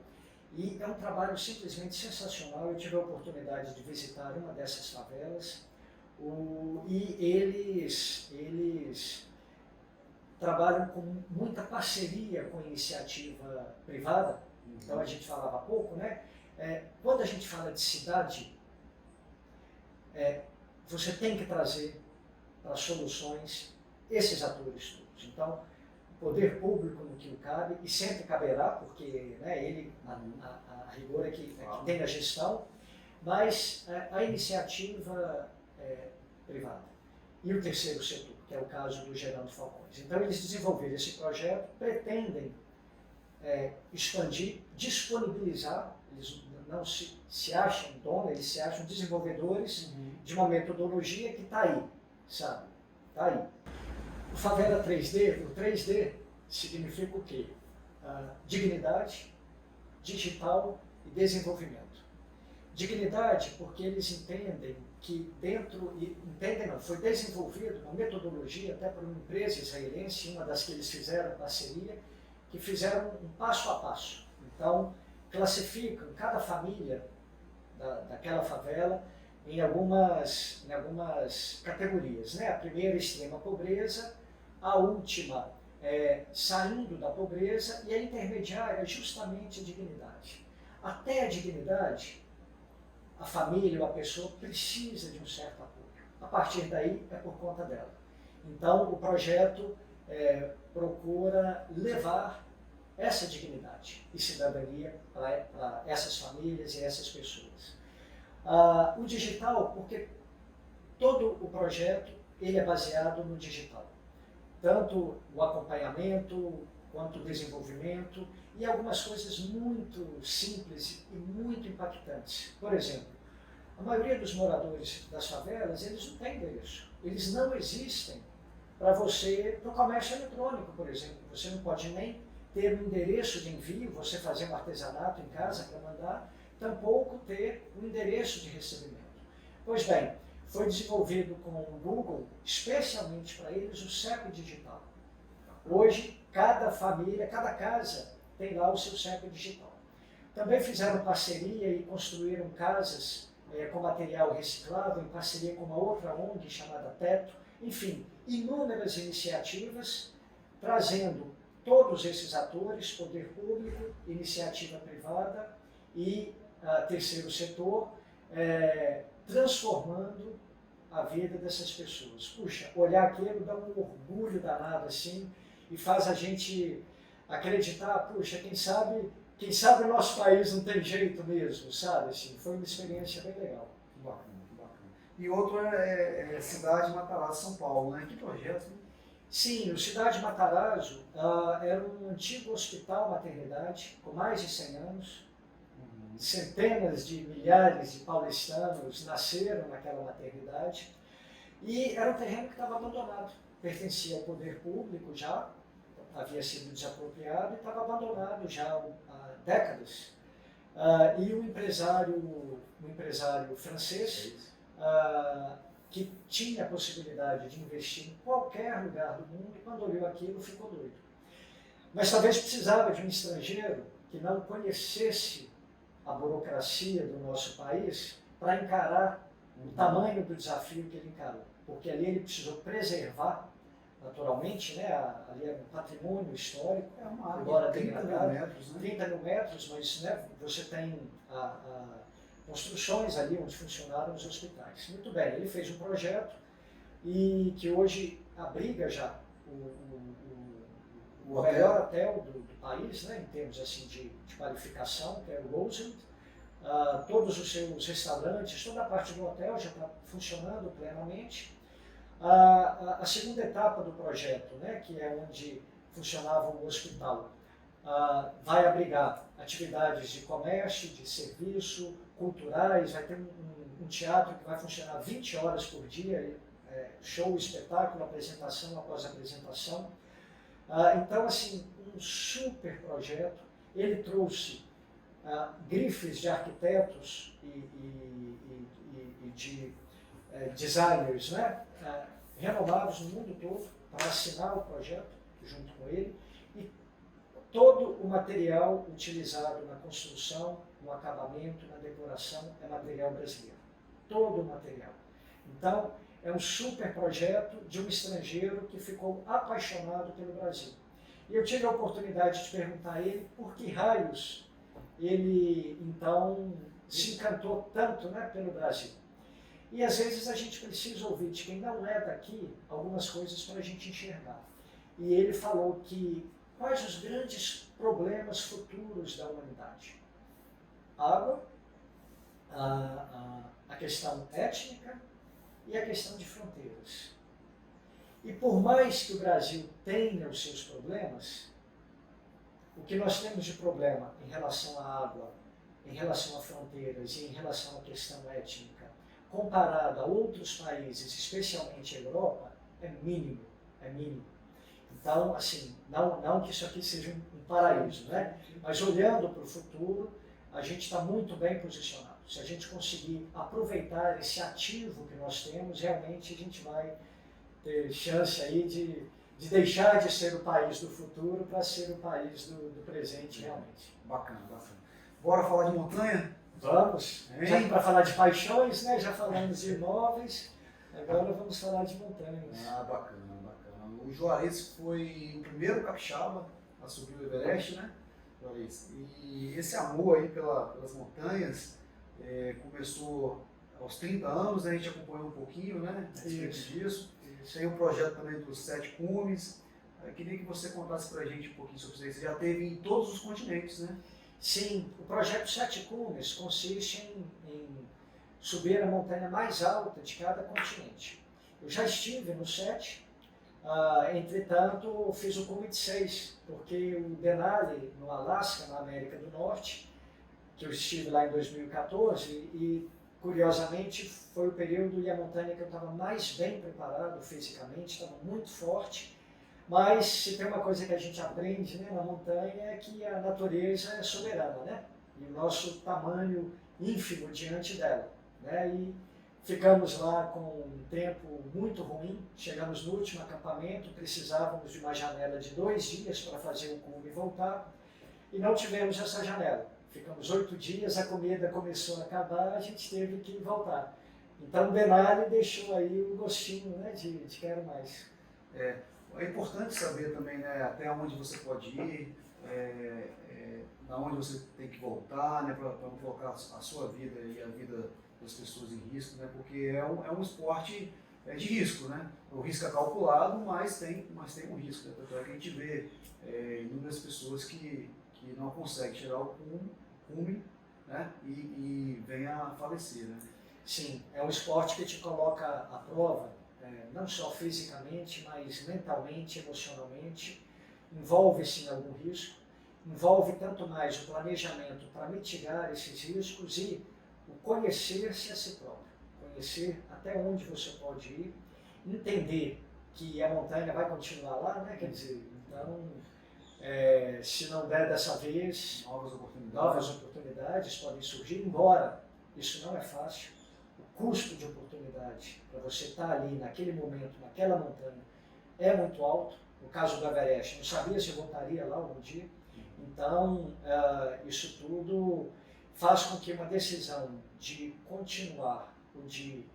e é um trabalho simplesmente sensacional. Eu tive a oportunidade de visitar uma dessas favelas e eles trabalham com muita parceria com iniciativa privada. Então a gente falava há pouco, né? Quando a gente fala de cidade, você tem que trazer para soluções esses atores todos. Então, poder público no que o cabe, e sempre caberá, porque, né, ele, a rigor é que tem a gestão, mas a iniciativa privada. E o terceiro setor, que é o caso do Gerando Falcões. Então, eles desenvolveram esse projeto, pretendem expandir, disponibilizar, eles não se acham donos, eles se acham desenvolvedores de uma metodologia que está aí, sabe? Está aí. O Favela 3D, o 3D significa o quê? Dignidade, digital e desenvolvimento. Dignidade porque eles entendem que foi desenvolvida uma metodologia até por uma empresa israelense, uma das que eles fizeram parceria, que fizeram um passo a passo. Então, classificam cada família daquela favela em algumas categorias, né? A primeira, extrema pobreza, a última, saindo da pobreza, e a intermediária, justamente a dignidade. Até a dignidade, a família ou a pessoa precisa de um certo apoio. A partir daí, é por conta dela. Então, o projeto procura levar essa dignidade e cidadania para essas famílias e essas pessoas. O digital, porque todo o projeto ele é baseado no digital. Tanto o acompanhamento, quanto o desenvolvimento, e algumas coisas muito simples e muito impactantes. Por exemplo, a maioria dos moradores das favelas, eles não têm endereço. Eles não existem para você, para o comércio eletrônico, por exemplo. Você não pode nem ter um endereço de envio, você fazer um artesanato em casa para mandar, tampouco ter um endereço de recebimento. Pois bem, foi desenvolvido com o Google, especialmente para eles, o CEP digital. Hoje, cada família, cada casa tem lá o seu CEP digital. Também fizeram parceria e construíram casas com material reciclável, em parceria com uma outra ONG chamada Teto. Enfim, inúmeras iniciativas trazendo todos esses atores, poder público, iniciativa privada e terceiro setor, transformando a vida dessas pessoas. Puxa, olhar aquilo dá um orgulho danado assim e faz a gente acreditar, puxa, quem sabe o nosso país não tem jeito mesmo, sabe? Assim, foi uma experiência bem legal. Bacana, bacana. E outro é Cidade Matarazzo, São Paulo, né? Que projeto, né? Sim, o Cidade Matarazzo era um antigo hospital maternidade com mais de 100 anos. Centenas de milhares de paulistanos nasceram naquela maternidade e era um terreno que estava abandonado, pertencia ao poder público já, havia sido desapropriado e estava abandonado já há décadas. E um empresário francês que tinha a possibilidade de investir em qualquer lugar do mundo, quando olhou aquilo ficou doido. Mas talvez precisava de um estrangeiro que não conhecesse a burocracia do nosso país para encarar o tamanho do desafio que ele encarou. Porque ali ele precisou preservar, naturalmente, né, ali é um patrimônio histórico, uma área agora de 30 mil metros, né? 30 mil metros, mas né, você tem construções ali onde funcionaram os hospitais. Muito bem, ele fez um projeto e que hoje abriga já o melhor hotel do país, né, em termos assim, de qualificação, que é o Roosevelt. Todos os seus restaurantes, toda a parte do hotel já está funcionando plenamente. A segunda etapa do projeto, né, que é onde funcionava o hospital, vai abrigar atividades de comércio, de serviço, culturais, vai ter um teatro que vai funcionar 20 horas por dia, show, espetáculo, apresentação após apresentação. Então, assim, um super projeto. Ele trouxe grifes de arquitetos e de designers, né, renomados no mundo todo para assinar o projeto junto com ele, e todo o material utilizado na construção, no acabamento, na decoração é material brasileiro. Todo o material. Então, é um super projeto de um estrangeiro que ficou apaixonado pelo Brasil. E eu tive a oportunidade de perguntar a ele por que raios ele, então, se encantou tanto, né, pelo Brasil. E às vezes a gente precisa ouvir de quem não é daqui algumas coisas para a gente enxergar. E ele falou que quais os grandes problemas futuros da humanidade? Água, a questão étnica e a questão de fronteiras. E por mais que o Brasil tenha os seus problemas, o que nós temos de problema em relação à água, em relação a fronteiras e em relação à questão étnica, comparado a outros países, especialmente a Europa, é mínimo, é mínimo. Então, assim, não que isso aqui seja um paraíso, né? Mas olhando para o futuro, a gente está muito bem posicionado. Se a gente conseguir aproveitar esse ativo que nós temos, realmente a gente vai ter chance aí de deixar de ser o país do futuro para ser o país do presente realmente. Bacana, bacana. Bora falar de montanha? Vamos, já para falar de paixões, né? Já falamos de imóveis, agora vamos falar de montanhas. Bacana, bacana. O Juarez foi o primeiro capixaba a subir o Everest, né, Juarez? E esse amor aí pelas montanhas começou aos 30 anos, né? A gente acompanhou um pouquinho, né, a respeito disso. Tem um projeto também dos 7 cumes. Eu queria que você contasse pra gente um pouquinho sobre isso. Você já teve em todos os continentes, né? Sim, o projeto 7 cumes consiste em subir a montanha mais alta de cada continente. Eu já estive no 7, entretanto fiz o cume de 6, porque o Denali, no Alasca, na América do Norte, que eu estive lá em 2014, e curiosamente foi o período e a montanha que eu estava mais bem preparado fisicamente, estava muito forte. Mas se tem uma coisa que a gente aprende, né, na montanha é que a natureza é soberana, né? E o nosso tamanho ínfimo diante dela, né? E ficamos lá com um tempo muito ruim, chegamos no último acampamento, precisávamos de uma janela de 2 dias para fazer o cume e voltar, e não tivemos essa janela. Ficamos 8 dias, a comida começou a acabar, a gente teve que voltar. Então o Denali deixou aí o gostinho, né, de quero mais. É importante saber também, né, até onde você pode ir, da onde você tem que voltar, né, para não colocar a sua vida e a vida das pessoas em risco, né, porque é um esporte de risco, né? O risco é calculado, mas tem um risco, né? Tanto é que a gente vê inúmeras pessoas que não conseguem chegar ao cume, né, e vem a falecer, né? Sim, é um esporte que te coloca à prova, não só fisicamente, mas mentalmente, emocionalmente, envolve-se em algum risco, envolve tanto mais o planejamento para mitigar esses riscos e o conhecer-se a si próprio, conhecer até onde você pode ir, entender que a montanha vai continuar lá, né? Quer dizer, então, se não der dessa vez, novas oportunidades podem surgir, embora isso não é fácil. O custo de oportunidade para você estar ali naquele momento, naquela montanha, é muito alto. No caso do Everest, não sabia se eu voltaria lá algum dia. Então, isso tudo faz com que uma decisão de continuar ou de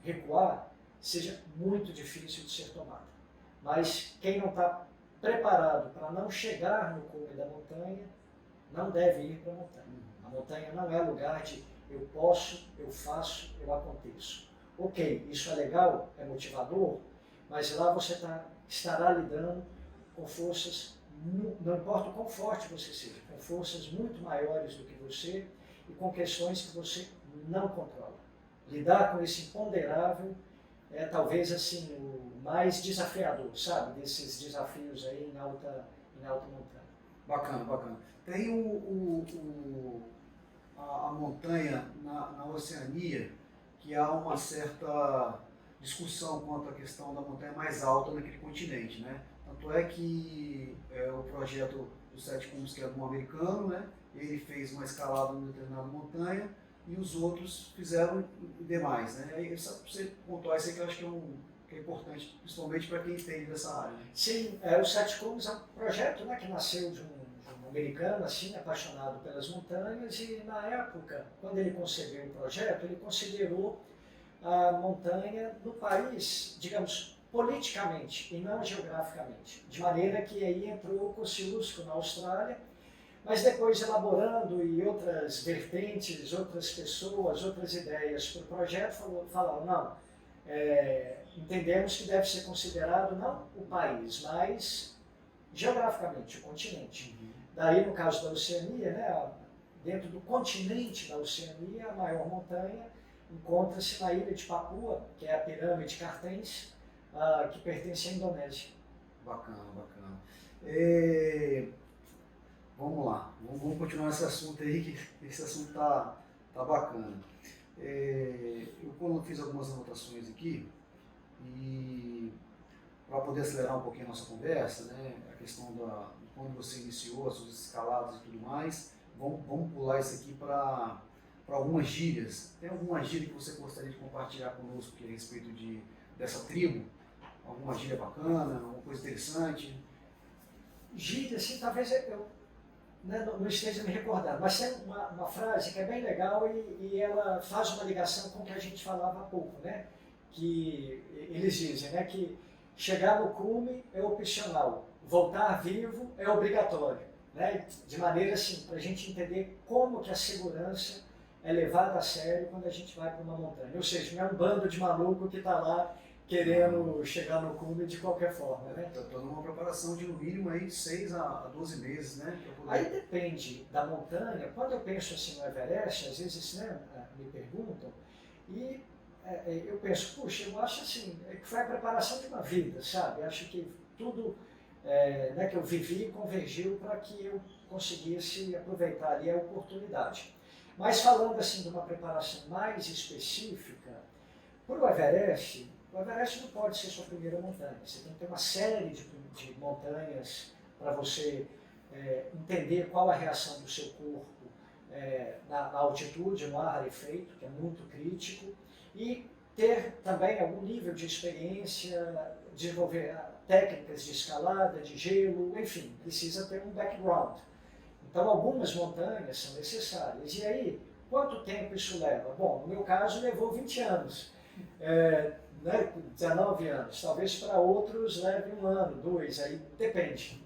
recuar seja muito difícil de ser tomada. Mas quem não está preparado para não chegar no cume da montanha, não deve ir para a montanha. A montanha não é lugar de eu posso, eu faço, eu aconteço. Ok, isso é legal, é motivador, mas lá você estará lidando com forças, não importa o quão forte você seja, com forças muito maiores do que você e com questões que você não controla. Lidar com esse imponderável é talvez assim o mais desafiador, sabe, desses desafios aí em alta montanha. Bacana, bacana. Tem a montanha na Oceania, que há uma certa discussão quanto à questão da montanha mais alta naquele continente, né? Tanto é que o projeto dos 7 cumes, que é um americano, né? Ele fez uma escalada em determinada montanha e os outros fizeram demais, né? Aí só para você pontuar isso aí que eu acho que é importante, principalmente para quem entende dessa área. Né? Sim, o 7 cumes é um projeto, né, que nasceu de um americano, assim, apaixonado pelas montanhas, e na época, quando ele concebeu o projeto, ele considerou a montanha no país, digamos, politicamente e não geograficamente, de maneira que aí entrou o Kosciuszko na Austrália, mas depois elaborando e outras vertentes, outras pessoas, outras ideias para o projeto, falaram, não, entendemos que deve ser considerado não o país, mas geograficamente, o continente. Daí, no caso da Oceania, né, dentro do continente da Oceania, a maior montanha encontra-se na ilha de Papua, que é a pirâmide Cartens, que pertence à Indonésia. Bacana, bacana. Vamos lá, vamos continuar esse assunto aí, que esse assunto tá bacana. Eu quando fiz algumas anotações aqui, e para poder acelerar um pouquinho a nossa conversa, né, a questão de quando você iniciou as suas escaladas e tudo mais, vamos pular isso aqui para algumas gírias. Tem alguma gíria que você gostaria de compartilhar conosco a respeito dessa tribo, alguma gíria bacana, alguma coisa interessante? Gíria, assim, talvez eu né, não esteja me recordando, mas tem uma frase que é bem legal e ela faz uma ligação com o que a gente falava há pouco, né? Que eles dizem, né, que chegar no cume é opcional, voltar vivo é obrigatório, né? De maneira assim, para a gente entender como que a segurança é levada a sério quando a gente vai para uma montanha. Ou seja, não é um bando de maluco que está lá querendo chegar no cume de qualquer forma, né? Estou numa preparação de no mínimo aí 6 a 12 meses, né? Aí depende da montanha. Quando eu penso assim no Everest, às vezes né, me perguntam, e eu penso, puxa, eu acho assim, que foi a preparação de uma vida, sabe? Eu acho que tudo né, que eu vivi convergiu para que eu conseguisse aproveitar ali a oportunidade. Mas falando assim de uma preparação mais específica, para o Everest não pode ser sua primeira montanha. Você tem que ter uma série de montanhas para você entender qual a reação do seu corpo na altitude, no ar rarefeito, que é muito crítico, e ter também algum nível de experiência, desenvolver técnicas de escalada, de gelo, enfim, precisa ter um background. Então, algumas montanhas são necessárias. E aí, quanto tempo isso leva? Bom, no meu caso, levou 20 anos. Né, 19 anos. Talvez para outros leve 1 ano, 2, aí depende.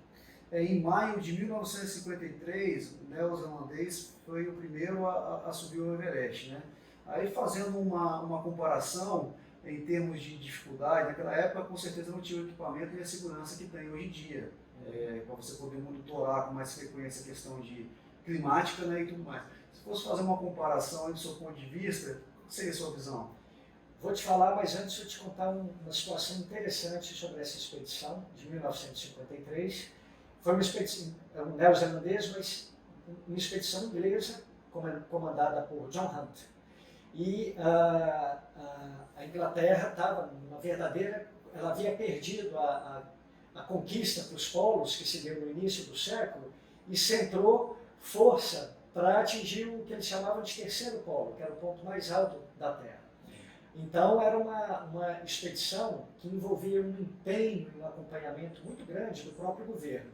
Em maio de 1953, o neozelandês foi o primeiro a subir o Everest, né? Aí fazendo uma comparação em termos de dificuldade, naquela época com certeza não tinha o equipamento e a segurança que tem hoje em dia, para você poder monitorar com mais frequência a questão de climática, né, e tudo mais. Se fosse fazer uma comparação aí do seu ponto de vista, qual seria a sua visão? Vou te falar, mas antes eu te contar uma situação interessante sobre essa expedição de 1953. Foi uma expedição neozelandesa, mas uma expedição inglesa comandada por John Hunt. E a Inglaterra estava numa verdadeira... Ela havia perdido a conquista para os polos, que se deu no início do século, e centrou força para atingir o que eles chamavam de terceiro polo, que era o ponto mais alto da Terra. Então era uma expedição que envolvia um empenho e um acompanhamento muito grande do próprio governo.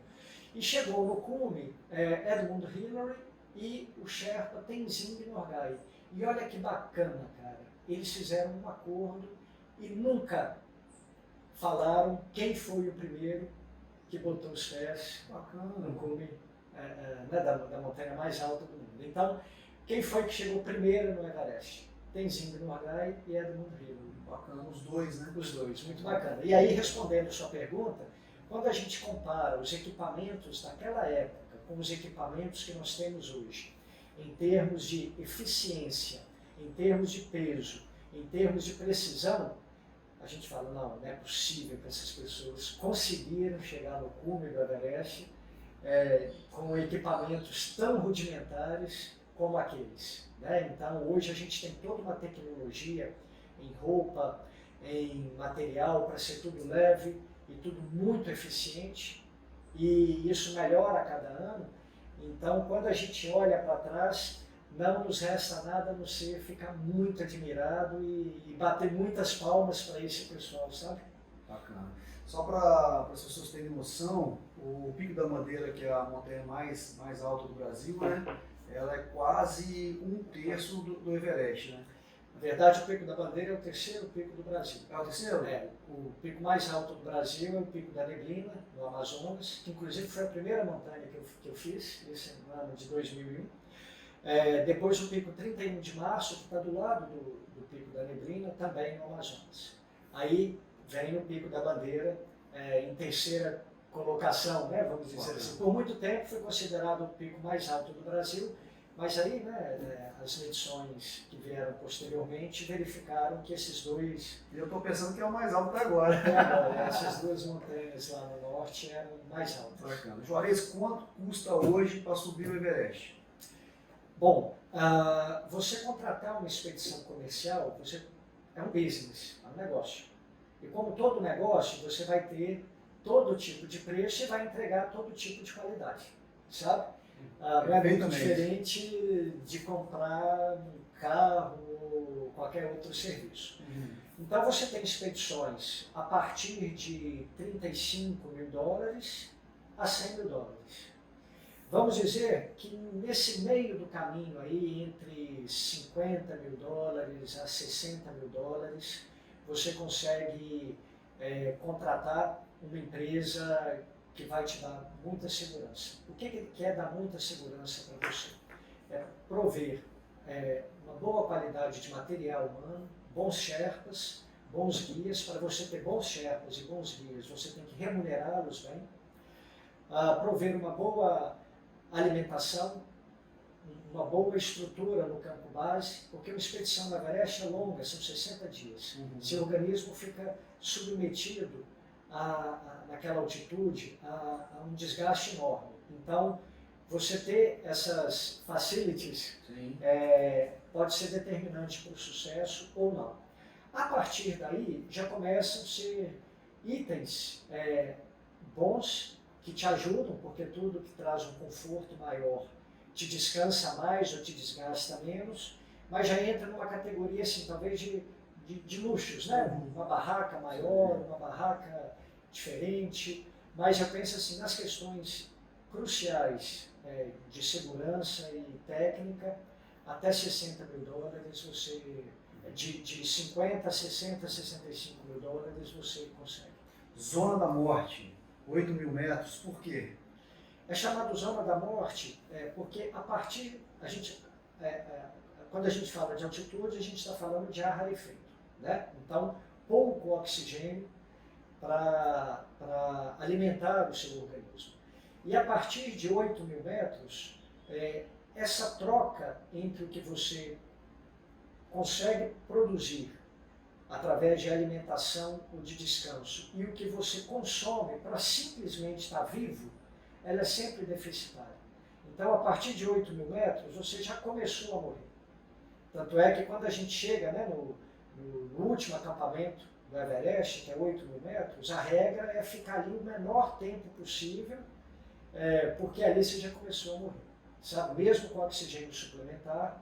E chegou no cume Edmund Hillary e o Sherpa Tenzing Norgay. E olha que bacana, cara, eles fizeram um acordo e nunca falaram quem foi o primeiro que botou os pés no cume né, da montanha mais alta do mundo. Então, quem foi que chegou primeiro no Everest? Tenzing Norgay e Edmund Hillary. Bacana, os dois, né? Os dois, muito bacana. E aí, respondendo a sua pergunta, quando a gente compara os equipamentos daquela época com os equipamentos que nós temos hoje, em termos de eficiência, em termos de peso, em termos de precisão, a gente fala, não é possível que essas pessoas conseguiram chegar no cume do Everest com equipamentos tão rudimentares como aqueles. Né? Então, hoje a gente tem toda uma tecnologia em roupa, em material, para ser tudo leve e tudo muito eficiente, e isso melhora a cada ano. Então, quando a gente olha para trás, não nos resta nada a não ser ficar muito admirado e bater muitas palmas para esse pessoal, sabe? Bacana. Só para as pessoas terem noção, o Pico da Bandeira, que é a montanha mais alta do Brasil, né? Ela é quase 1/3 do Everest, né? Na verdade, o Pico da Bandeira é o terceiro pico do Brasil. É o terceiro? O pico mais alto do Brasil é o Pico da Neblina, no Amazonas, que inclusive foi a primeira montanha que eu fiz, esse no ano de 2001. Depois o Pico 31 de Março, que está do lado do Pico da Neblina, também no Amazonas. Aí vem o Pico da Bandeira em terceira colocação, né, vamos dizer assim. Por muito tempo foi considerado o pico mais alto do Brasil, mas aí né, as medições que vieram posteriormente verificaram que esses dois... Eu estou pensando que é o mais alto até agora. Essas duas montanhas lá no norte eram mais altas. Bacana. Juarez, quanto custa hoje para subir o Everest? Bom, você contratar uma expedição comercial, é um business, é um negócio. E como todo negócio, você vai ter todo tipo de preço e vai entregar todo tipo de qualidade, sabe? Não é muito diferente de comprar um carro ou qualquer outro serviço. Então você tem expedições a partir de $35.000 a $100.000. Vamos dizer que nesse meio do caminho aí, entre $50.000 a $60.000, você consegue contratar uma empresa que vai te dar muita segurança. O que ele quer dar muita segurança para você? É prover uma boa qualidade de material humano, bons sherpas, bons guias. Para você ter bons sherpas e bons guias, você tem que remunerá-los bem. Prover uma boa alimentação, uma boa estrutura no campo base, porque uma expedição no Everest é longa, são 60 dias. Seu organismo fica submetido naquela altitude a um desgaste enorme. Então, você ter essas facilities pode ser determinante para o sucesso ou não. A partir daí, já começam a ser itens bons que te ajudam, porque tudo que traz um conforto maior te descansa mais ou te desgasta menos, mas já entra numa categoria assim, talvez de luxos, né? Uma barraca maior, uma barraca diferente, mas eu penso assim, nas questões cruciais de segurança e técnica, até $60.000 você, de 50 a 60, $65.000 você consegue. Zona da Morte, 8.000 metros, por quê? É chamado Zona da Morte porque quando a gente fala de altitude, a gente está falando de ar rarefeito, né? Então, pouco oxigênio para alimentar o seu organismo. E a partir de 8.000 metros, essa troca entre o que você consegue produzir através de alimentação ou de descanso e o que você consome para simplesmente estar vivo, ela é sempre deficitária. Então, a partir de 8.000 metros, você já começou a morrer. Tanto é que quando a gente chega, né, no último acampamento do Everest, que é 8.000 metros, a regra é ficar ali o menor tempo possível, porque ali você já começou a morrer. Sabe? Mesmo com oxigênio suplementar,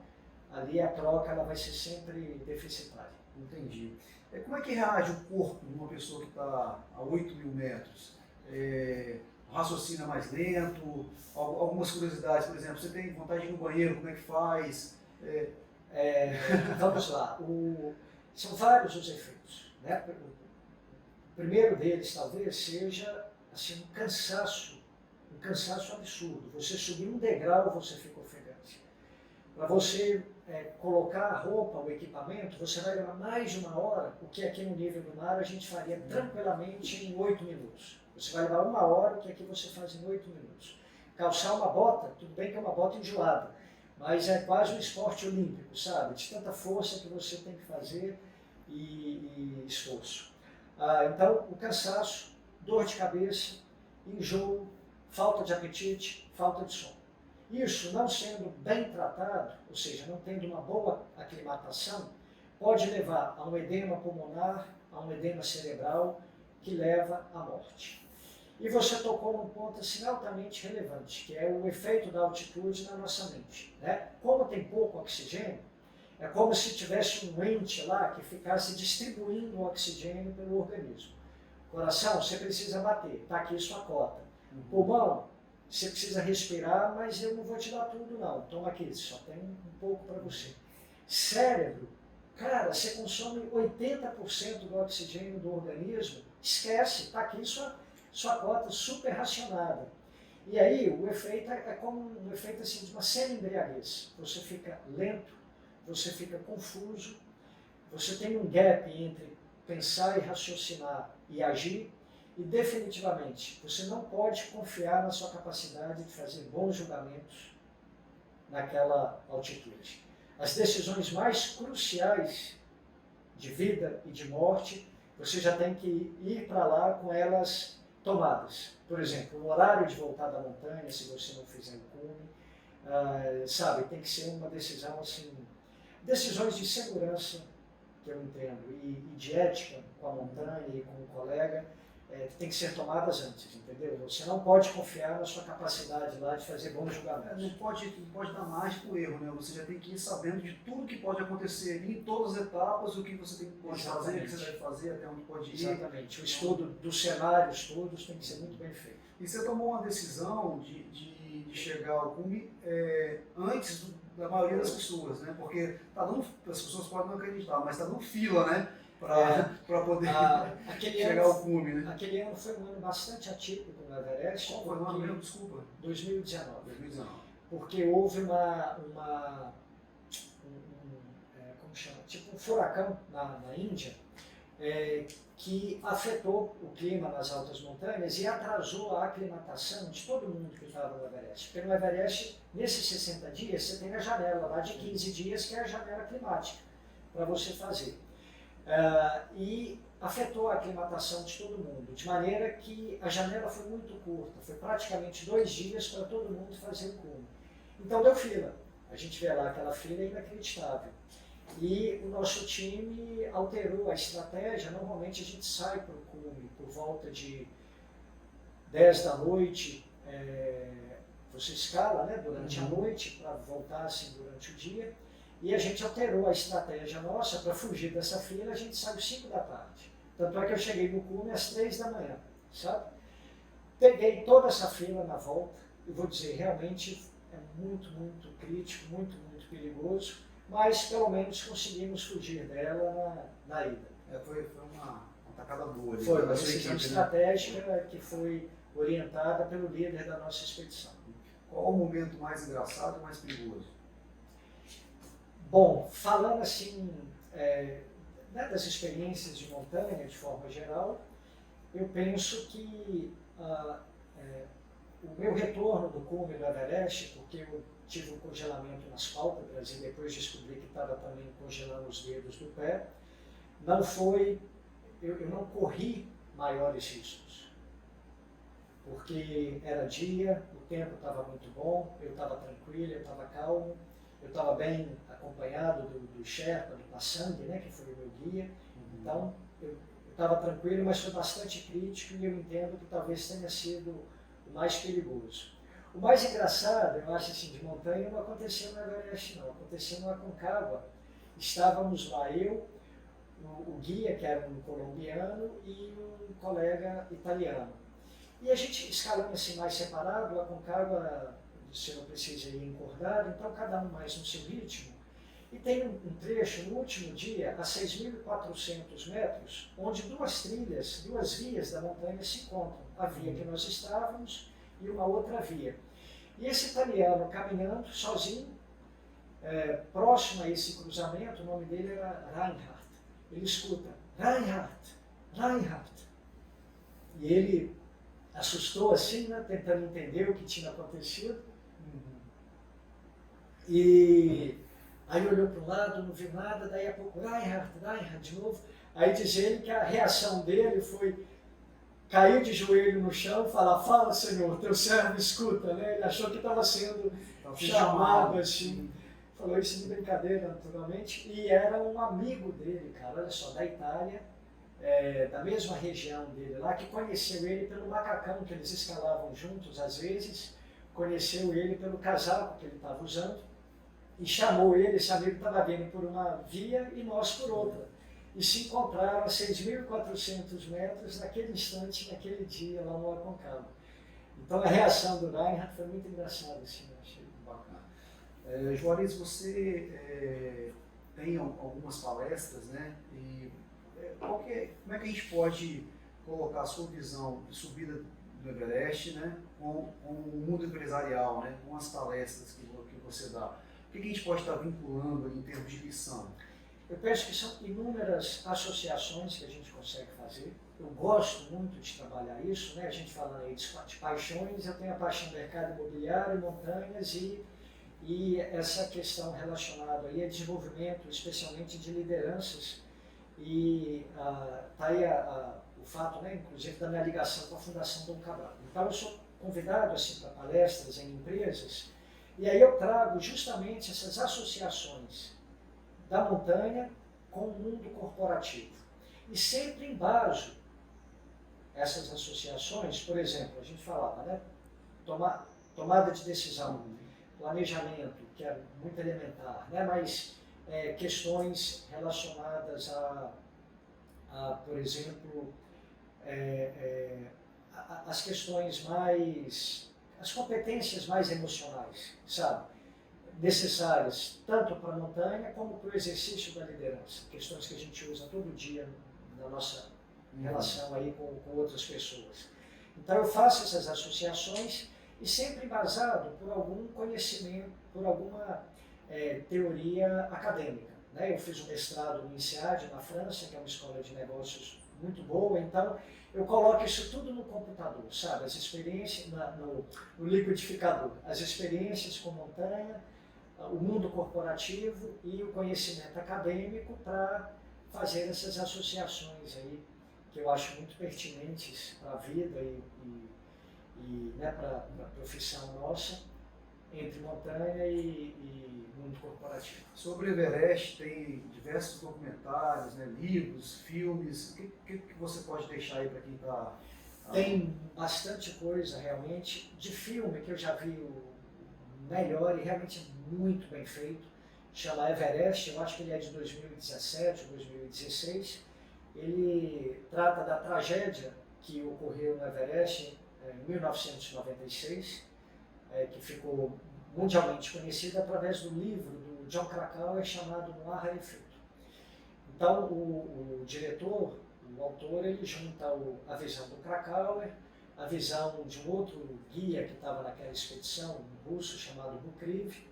ali a troca ela vai ser sempre deficitária. Entendi. Como é que reage o corpo de uma pessoa que está a 8.000 metros? Raciocina mais lento? Algumas curiosidades, por exemplo, você tem vontade de ir no banheiro, como é que faz? Vamos lá. São vários os efeitos, né? O primeiro deles talvez seja assim, um cansaço absurdo. Você subir um degrau, você fica ofegante. Para você colocar a roupa, o equipamento, você vai levar mais de 1 hora, o que aqui no nível do mar a gente faria tranquilamente em 8 minutos. Você vai levar 1 hora, o que aqui você faz em 8 minutos. Calçar uma bota, tudo bem que é uma bota enjoada, mas é quase um esporte olímpico, sabe? De tanta força que você tem que fazer e esforço. Então, o cansaço, dor de cabeça, enjoo, falta de apetite, falta de sono. Isso, não sendo bem tratado, ou seja, não tendo uma boa aclimatação, pode levar a um edema pulmonar, a um edema cerebral, que leva à morte. E você tocou num ponto assim, altamente relevante, que é o efeito da altitude na nossa mente, né? Como tem pouco oxigênio, é como se tivesse um ente lá que ficasse distribuindo o oxigênio pelo organismo. Coração, você precisa bater, está aqui sua cota. Pulmão, você precisa respirar, mas eu não vou te dar tudo não, toma aqui, só tem um pouco para você. Cérebro, cara, você consome 80% do oxigênio do organismo, esquece, está aqui sua cota super racionada. E aí o efeito é como um efeito assim, de uma semi-embriaguez. Você fica lento, você fica confuso, você tem um gap entre pensar e raciocinar e agir, e definitivamente você não pode confiar na sua capacidade de fazer bons julgamentos naquela altitude. As decisões mais cruciais de vida e de morte, você já tem que ir para lá com elas tomadas. Por exemplo, o horário de voltar da montanha, se você não fizer o cume, sabe, tem que ser uma decisão assim, decisões de segurança, que eu entendo, e de ética com a montanha e com o colega, tem que ser tomadas antes, entendeu? Você não pode confiar na sua capacidade lá de fazer bons julgamentos. Não pode dar margem para o erro, né? Você já tem que ir sabendo de tudo que pode acontecer ali, em todas as etapas, o que você pode fazer, o que você deve fazer, até onde pode ir. Exatamente. O estudo dos cenários todos tem que ser muito bem feito. E você tomou uma decisão de chegar ao cume antes da maioria das pessoas, né? Porque as pessoas podem não acreditar, mas está dando fila, né? Para poder chegar ao cume, né? Aquele ano foi um ano bastante atípico no Everest. Qual foi o ano mesmo? Desculpa. 2019. 2019. Porque houve como chama? Tipo um furacão na Índia, que afetou o clima nas altas montanhas e atrasou a aclimatação de todo mundo que estava no Everest. Porque no Everest, nesses 60 dias, você tem a janela lá de 15 dias, que é a janela climática, para você fazer. E afetou a aclimatação de todo mundo, de maneira que a janela foi muito curta, foi praticamente 2 dias para todo mundo fazer o cume. Então deu fila, a gente vê lá aquela fila inacreditável. E o nosso time alterou a estratégia. Normalmente a gente sai para o cume por volta de 10 da noite, você escala, né, durante a noite para voltar assim durante o dia. E a gente alterou a estratégia nossa para fugir dessa fila, a gente saiu 5 da tarde. Tanto é que eu cheguei no cume às 3 da manhã, sabe? Peguei toda essa fila na volta, e vou dizer, realmente é muito, muito crítico, muito, muito perigoso, mas pelo menos conseguimos fugir dela na ida. Foi uma tacada boa. Foi uma decisão estratégica que foi orientada pelo líder da nossa expedição. Qual o momento mais engraçado e mais perigoso? Bom, falando assim, das experiências de montanha de forma geral, eu penso que o meu retorno do cume do Everest, porque eu tive um congelamento nas pálpebras e depois descobri que estava também congelando os dedos do pé, não foi, eu não corri maiores riscos, porque era dia, o tempo estava muito bom, eu estava tranquilo, eu estava calmo, eu estava bem acompanhado do Sherpa, do Passang, né, que foi o meu guia. Então eu estava tranquilo, mas foi bastante crítico e eu entendo que talvez tenha sido o mais perigoso. O mais engraçado, eu acho assim, de montanha não aconteceu no Everest não, aconteceu no Aconcagua. Estávamos lá, eu, o guia, que era um colombiano, e um colega italiano. E a gente escalando assim mais separado, o Aconcagua, você não precisa ir encordado, então cada um mais no seu ritmo. E tem um trecho no último dia, a 6.400 metros, onde 2 trilhas, 2 vias da montanha se encontram. A via que nós estávamos e uma outra via. E esse italiano caminhando sozinho, próximo a esse cruzamento, o nome dele era Reinhard. Ele escuta, Reinhard, Reinhard. E ele assustou assim, né, tentando entender o que tinha acontecido. E aí olhou para o lado, não viu nada, daí a pouco, Reinhard, Reinhard, de novo. Aí diz ele que a reação dele foi cair de joelho no chão e falar, fala Senhor, teu servo escuta, né? Ele achou que estava sendo chamado assim. Falou isso de brincadeira, naturalmente. E era um amigo dele, cara, olha só, da Itália, da mesma região dele lá, que conheceu ele pelo macacão que eles escalavam juntos às vezes, conheceu ele pelo casaco que ele estava usando, e chamou ele, esse amigo estava vindo por uma via e nós por outra. E se encontraram a 6.400 metros naquele instante, naquele dia, lá no Aconcagua. Então a reação do Reinhard foi muito engraçada, assim, eu achei bacana. Juarez, você tem algumas palestras, né? E como é que a gente pode colocar a sua visão de subida do Everest, né, com o mundo empresarial, né, com as palestras que você dá? O que a gente pode estar vinculando em termos de lição? Eu penso que são inúmeras associações que a gente consegue fazer. Eu gosto muito de trabalhar isso, né? A gente falando aí de paixões, eu tenho a paixão do mercado imobiliário, montanhas e essa questão relacionada aí a desenvolvimento, especialmente de lideranças. E tá aí o fato, né, inclusive, da minha ligação com a Fundação Dom Cabral. Então eu sou convidado assim, para palestras em empresas, e aí eu trago justamente essas associações da montanha com o mundo corporativo. E sempre embaso essas associações, por exemplo, a gente falava, né? Tomada de decisão, planejamento, que é muito elementar, né? Mas questões relacionadas por exemplo, as questões mais, as competências mais emocionais, sabe? Necessárias tanto para a montanha como para o exercício da liderança, questões que a gente usa todo dia na nossa relação aí com outras pessoas. Então eu faço essas associações e sempre embasado por algum conhecimento, por alguma teoria acadêmica. Né? Eu fiz um mestrado no INSEAD, na França, que é uma escola de negócios muito boa, então eu coloco isso tudo no computador, sabe? As experiências, no liquidificador, as experiências com montanha, o mundo corporativo e o conhecimento acadêmico para fazer essas associações aí, que eu acho muito pertinentes para a vida e né, para a profissão nossa, entre montanha e mundo corporativo. Sobre o Everest, tem diversos documentários, né, livros, filmes. O que você pode deixar aí para quem está... Tem bastante coisa, realmente, de filme que eu já vi o melhor e realmente muito bem feito. Chama Everest, eu acho que ele é de 2017, 2016. Ele trata da tragédia que ocorreu no Everest em 1996, que ficou mundialmente conhecida através do livro do Jon Krakauer chamado No Ar Rarefeito. Então, o diretor, o autor, ele junta a visão do Krakauer, a visão de um outro guia que estava naquela expedição, um russo chamado Bukriv,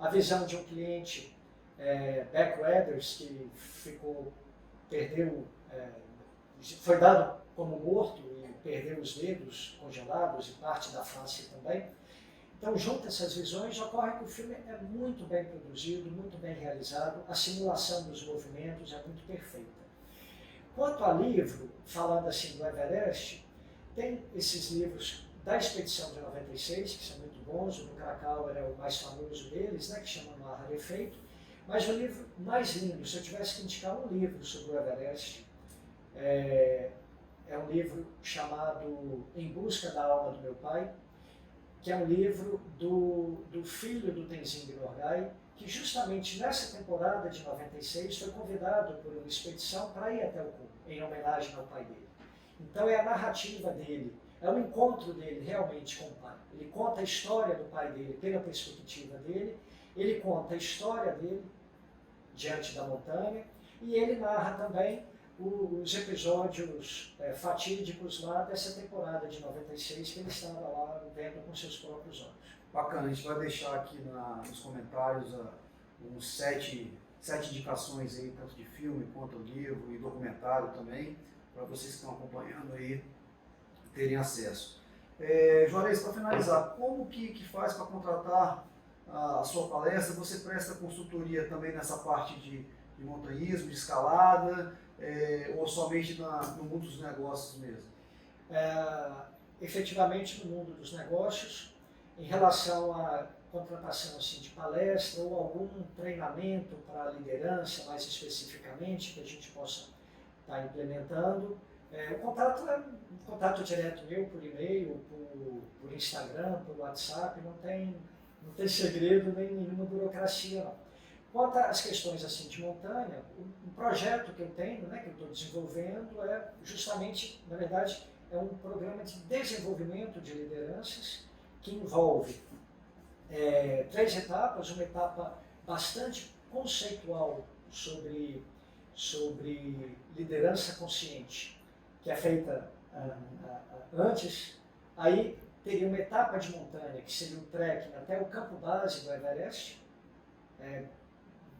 a visão de um cliente, Beck Weathers, que foi dado como morto e perdeu os dedos congelados e parte da face também. Então, junto a essas visões, ocorre que o filme é muito bem produzido, muito bem realizado, a simulação dos movimentos é muito perfeita. Quanto a livro, falando assim do Everest, tem esses livros da Expedição de 96, que são muito bons, o do Krakauer é o mais famoso deles, né, que chama No Ar Rarefeito, mas o livro mais lindo, se eu tivesse que indicar um livro sobre o Everest, é um livro chamado Em Busca da Alma do Meu Pai, que é um livro do filho do Tenzing Norgay, que justamente nessa temporada de 96 foi convidado por uma expedição para ir até o cume, em homenagem ao pai dele. Então é a narrativa dele, é o encontro dele realmente com o pai. Ele conta a história do pai dele pela perspectiva dele, ele conta a história dele diante da montanha e ele narra também os episódios fatídicos lá dessa temporada de 96 que ele estava lá vendo com seus próprios olhos. Bacana, a gente vai deixar aqui nos comentários uns sete indicações aí, tanto de filme quanto livro e documentário também, para vocês que estão acompanhando aí terem acesso. Juarez, para finalizar, como que faz para contratar a sua palestra? Você presta consultoria também nessa parte de montanhismo, de escalada, ou somente no mundo dos negócios mesmo? Efetivamente no mundo dos negócios, em relação à contratação assim, de palestra ou algum treinamento para liderança, mais especificamente, que a gente possa estar implementando, o contato é um contato direto meu, por e-mail, por Instagram, por WhatsApp, não tem segredo nem nenhuma burocracia não. Quanto às questões assim, de montanha, um projeto que eu tenho, né, que eu estou desenvolvendo, é justamente, na verdade, é um programa de desenvolvimento de lideranças que envolve 3 etapas, uma etapa bastante conceitual sobre liderança consciente, que é feita antes, aí teria uma etapa de montanha, que seria o trekking até o campo base do Everest,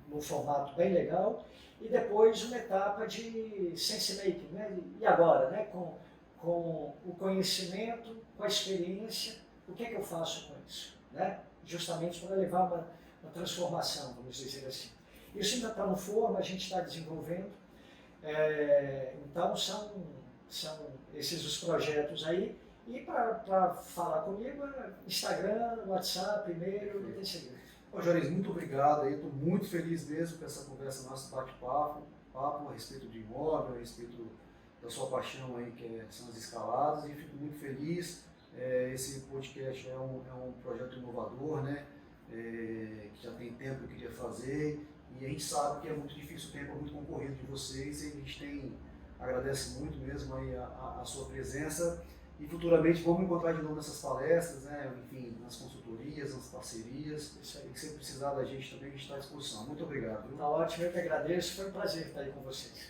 num formato bem legal, e depois uma etapa de sense-making, né? E agora, né? com o conhecimento, com a experiência, o que é que eu faço com isso? Né? Justamente para levar uma transformação, vamos dizer assim. Isso ainda está no forno, a gente está desenvolvendo, então são esses os projetos aí, e para falar comigo, Instagram, WhatsApp, e-mail, não tem segredo. Juarez, muito obrigado aí, estou muito feliz mesmo com essa conversa, nosso bate-papo a respeito de imóvel, a respeito da sua paixão aí, são as escaladas, e fico muito feliz. Esse podcast é um projeto inovador, né? Que já tem tempo que eu queria fazer, e a gente sabe que é muito difícil, o tempo é muito concorrido de vocês, e a gente agradece muito mesmo aí a sua presença, e futuramente vamos encontrar de novo nessas palestras, né? Enfim, nas consultorias, nas parcerias, Isso aí. e que se precisar da gente também, a gente está à disposição. Muito obrigado. Viu? Tá ótimo, eu que agradeço, foi um prazer estar aí com vocês.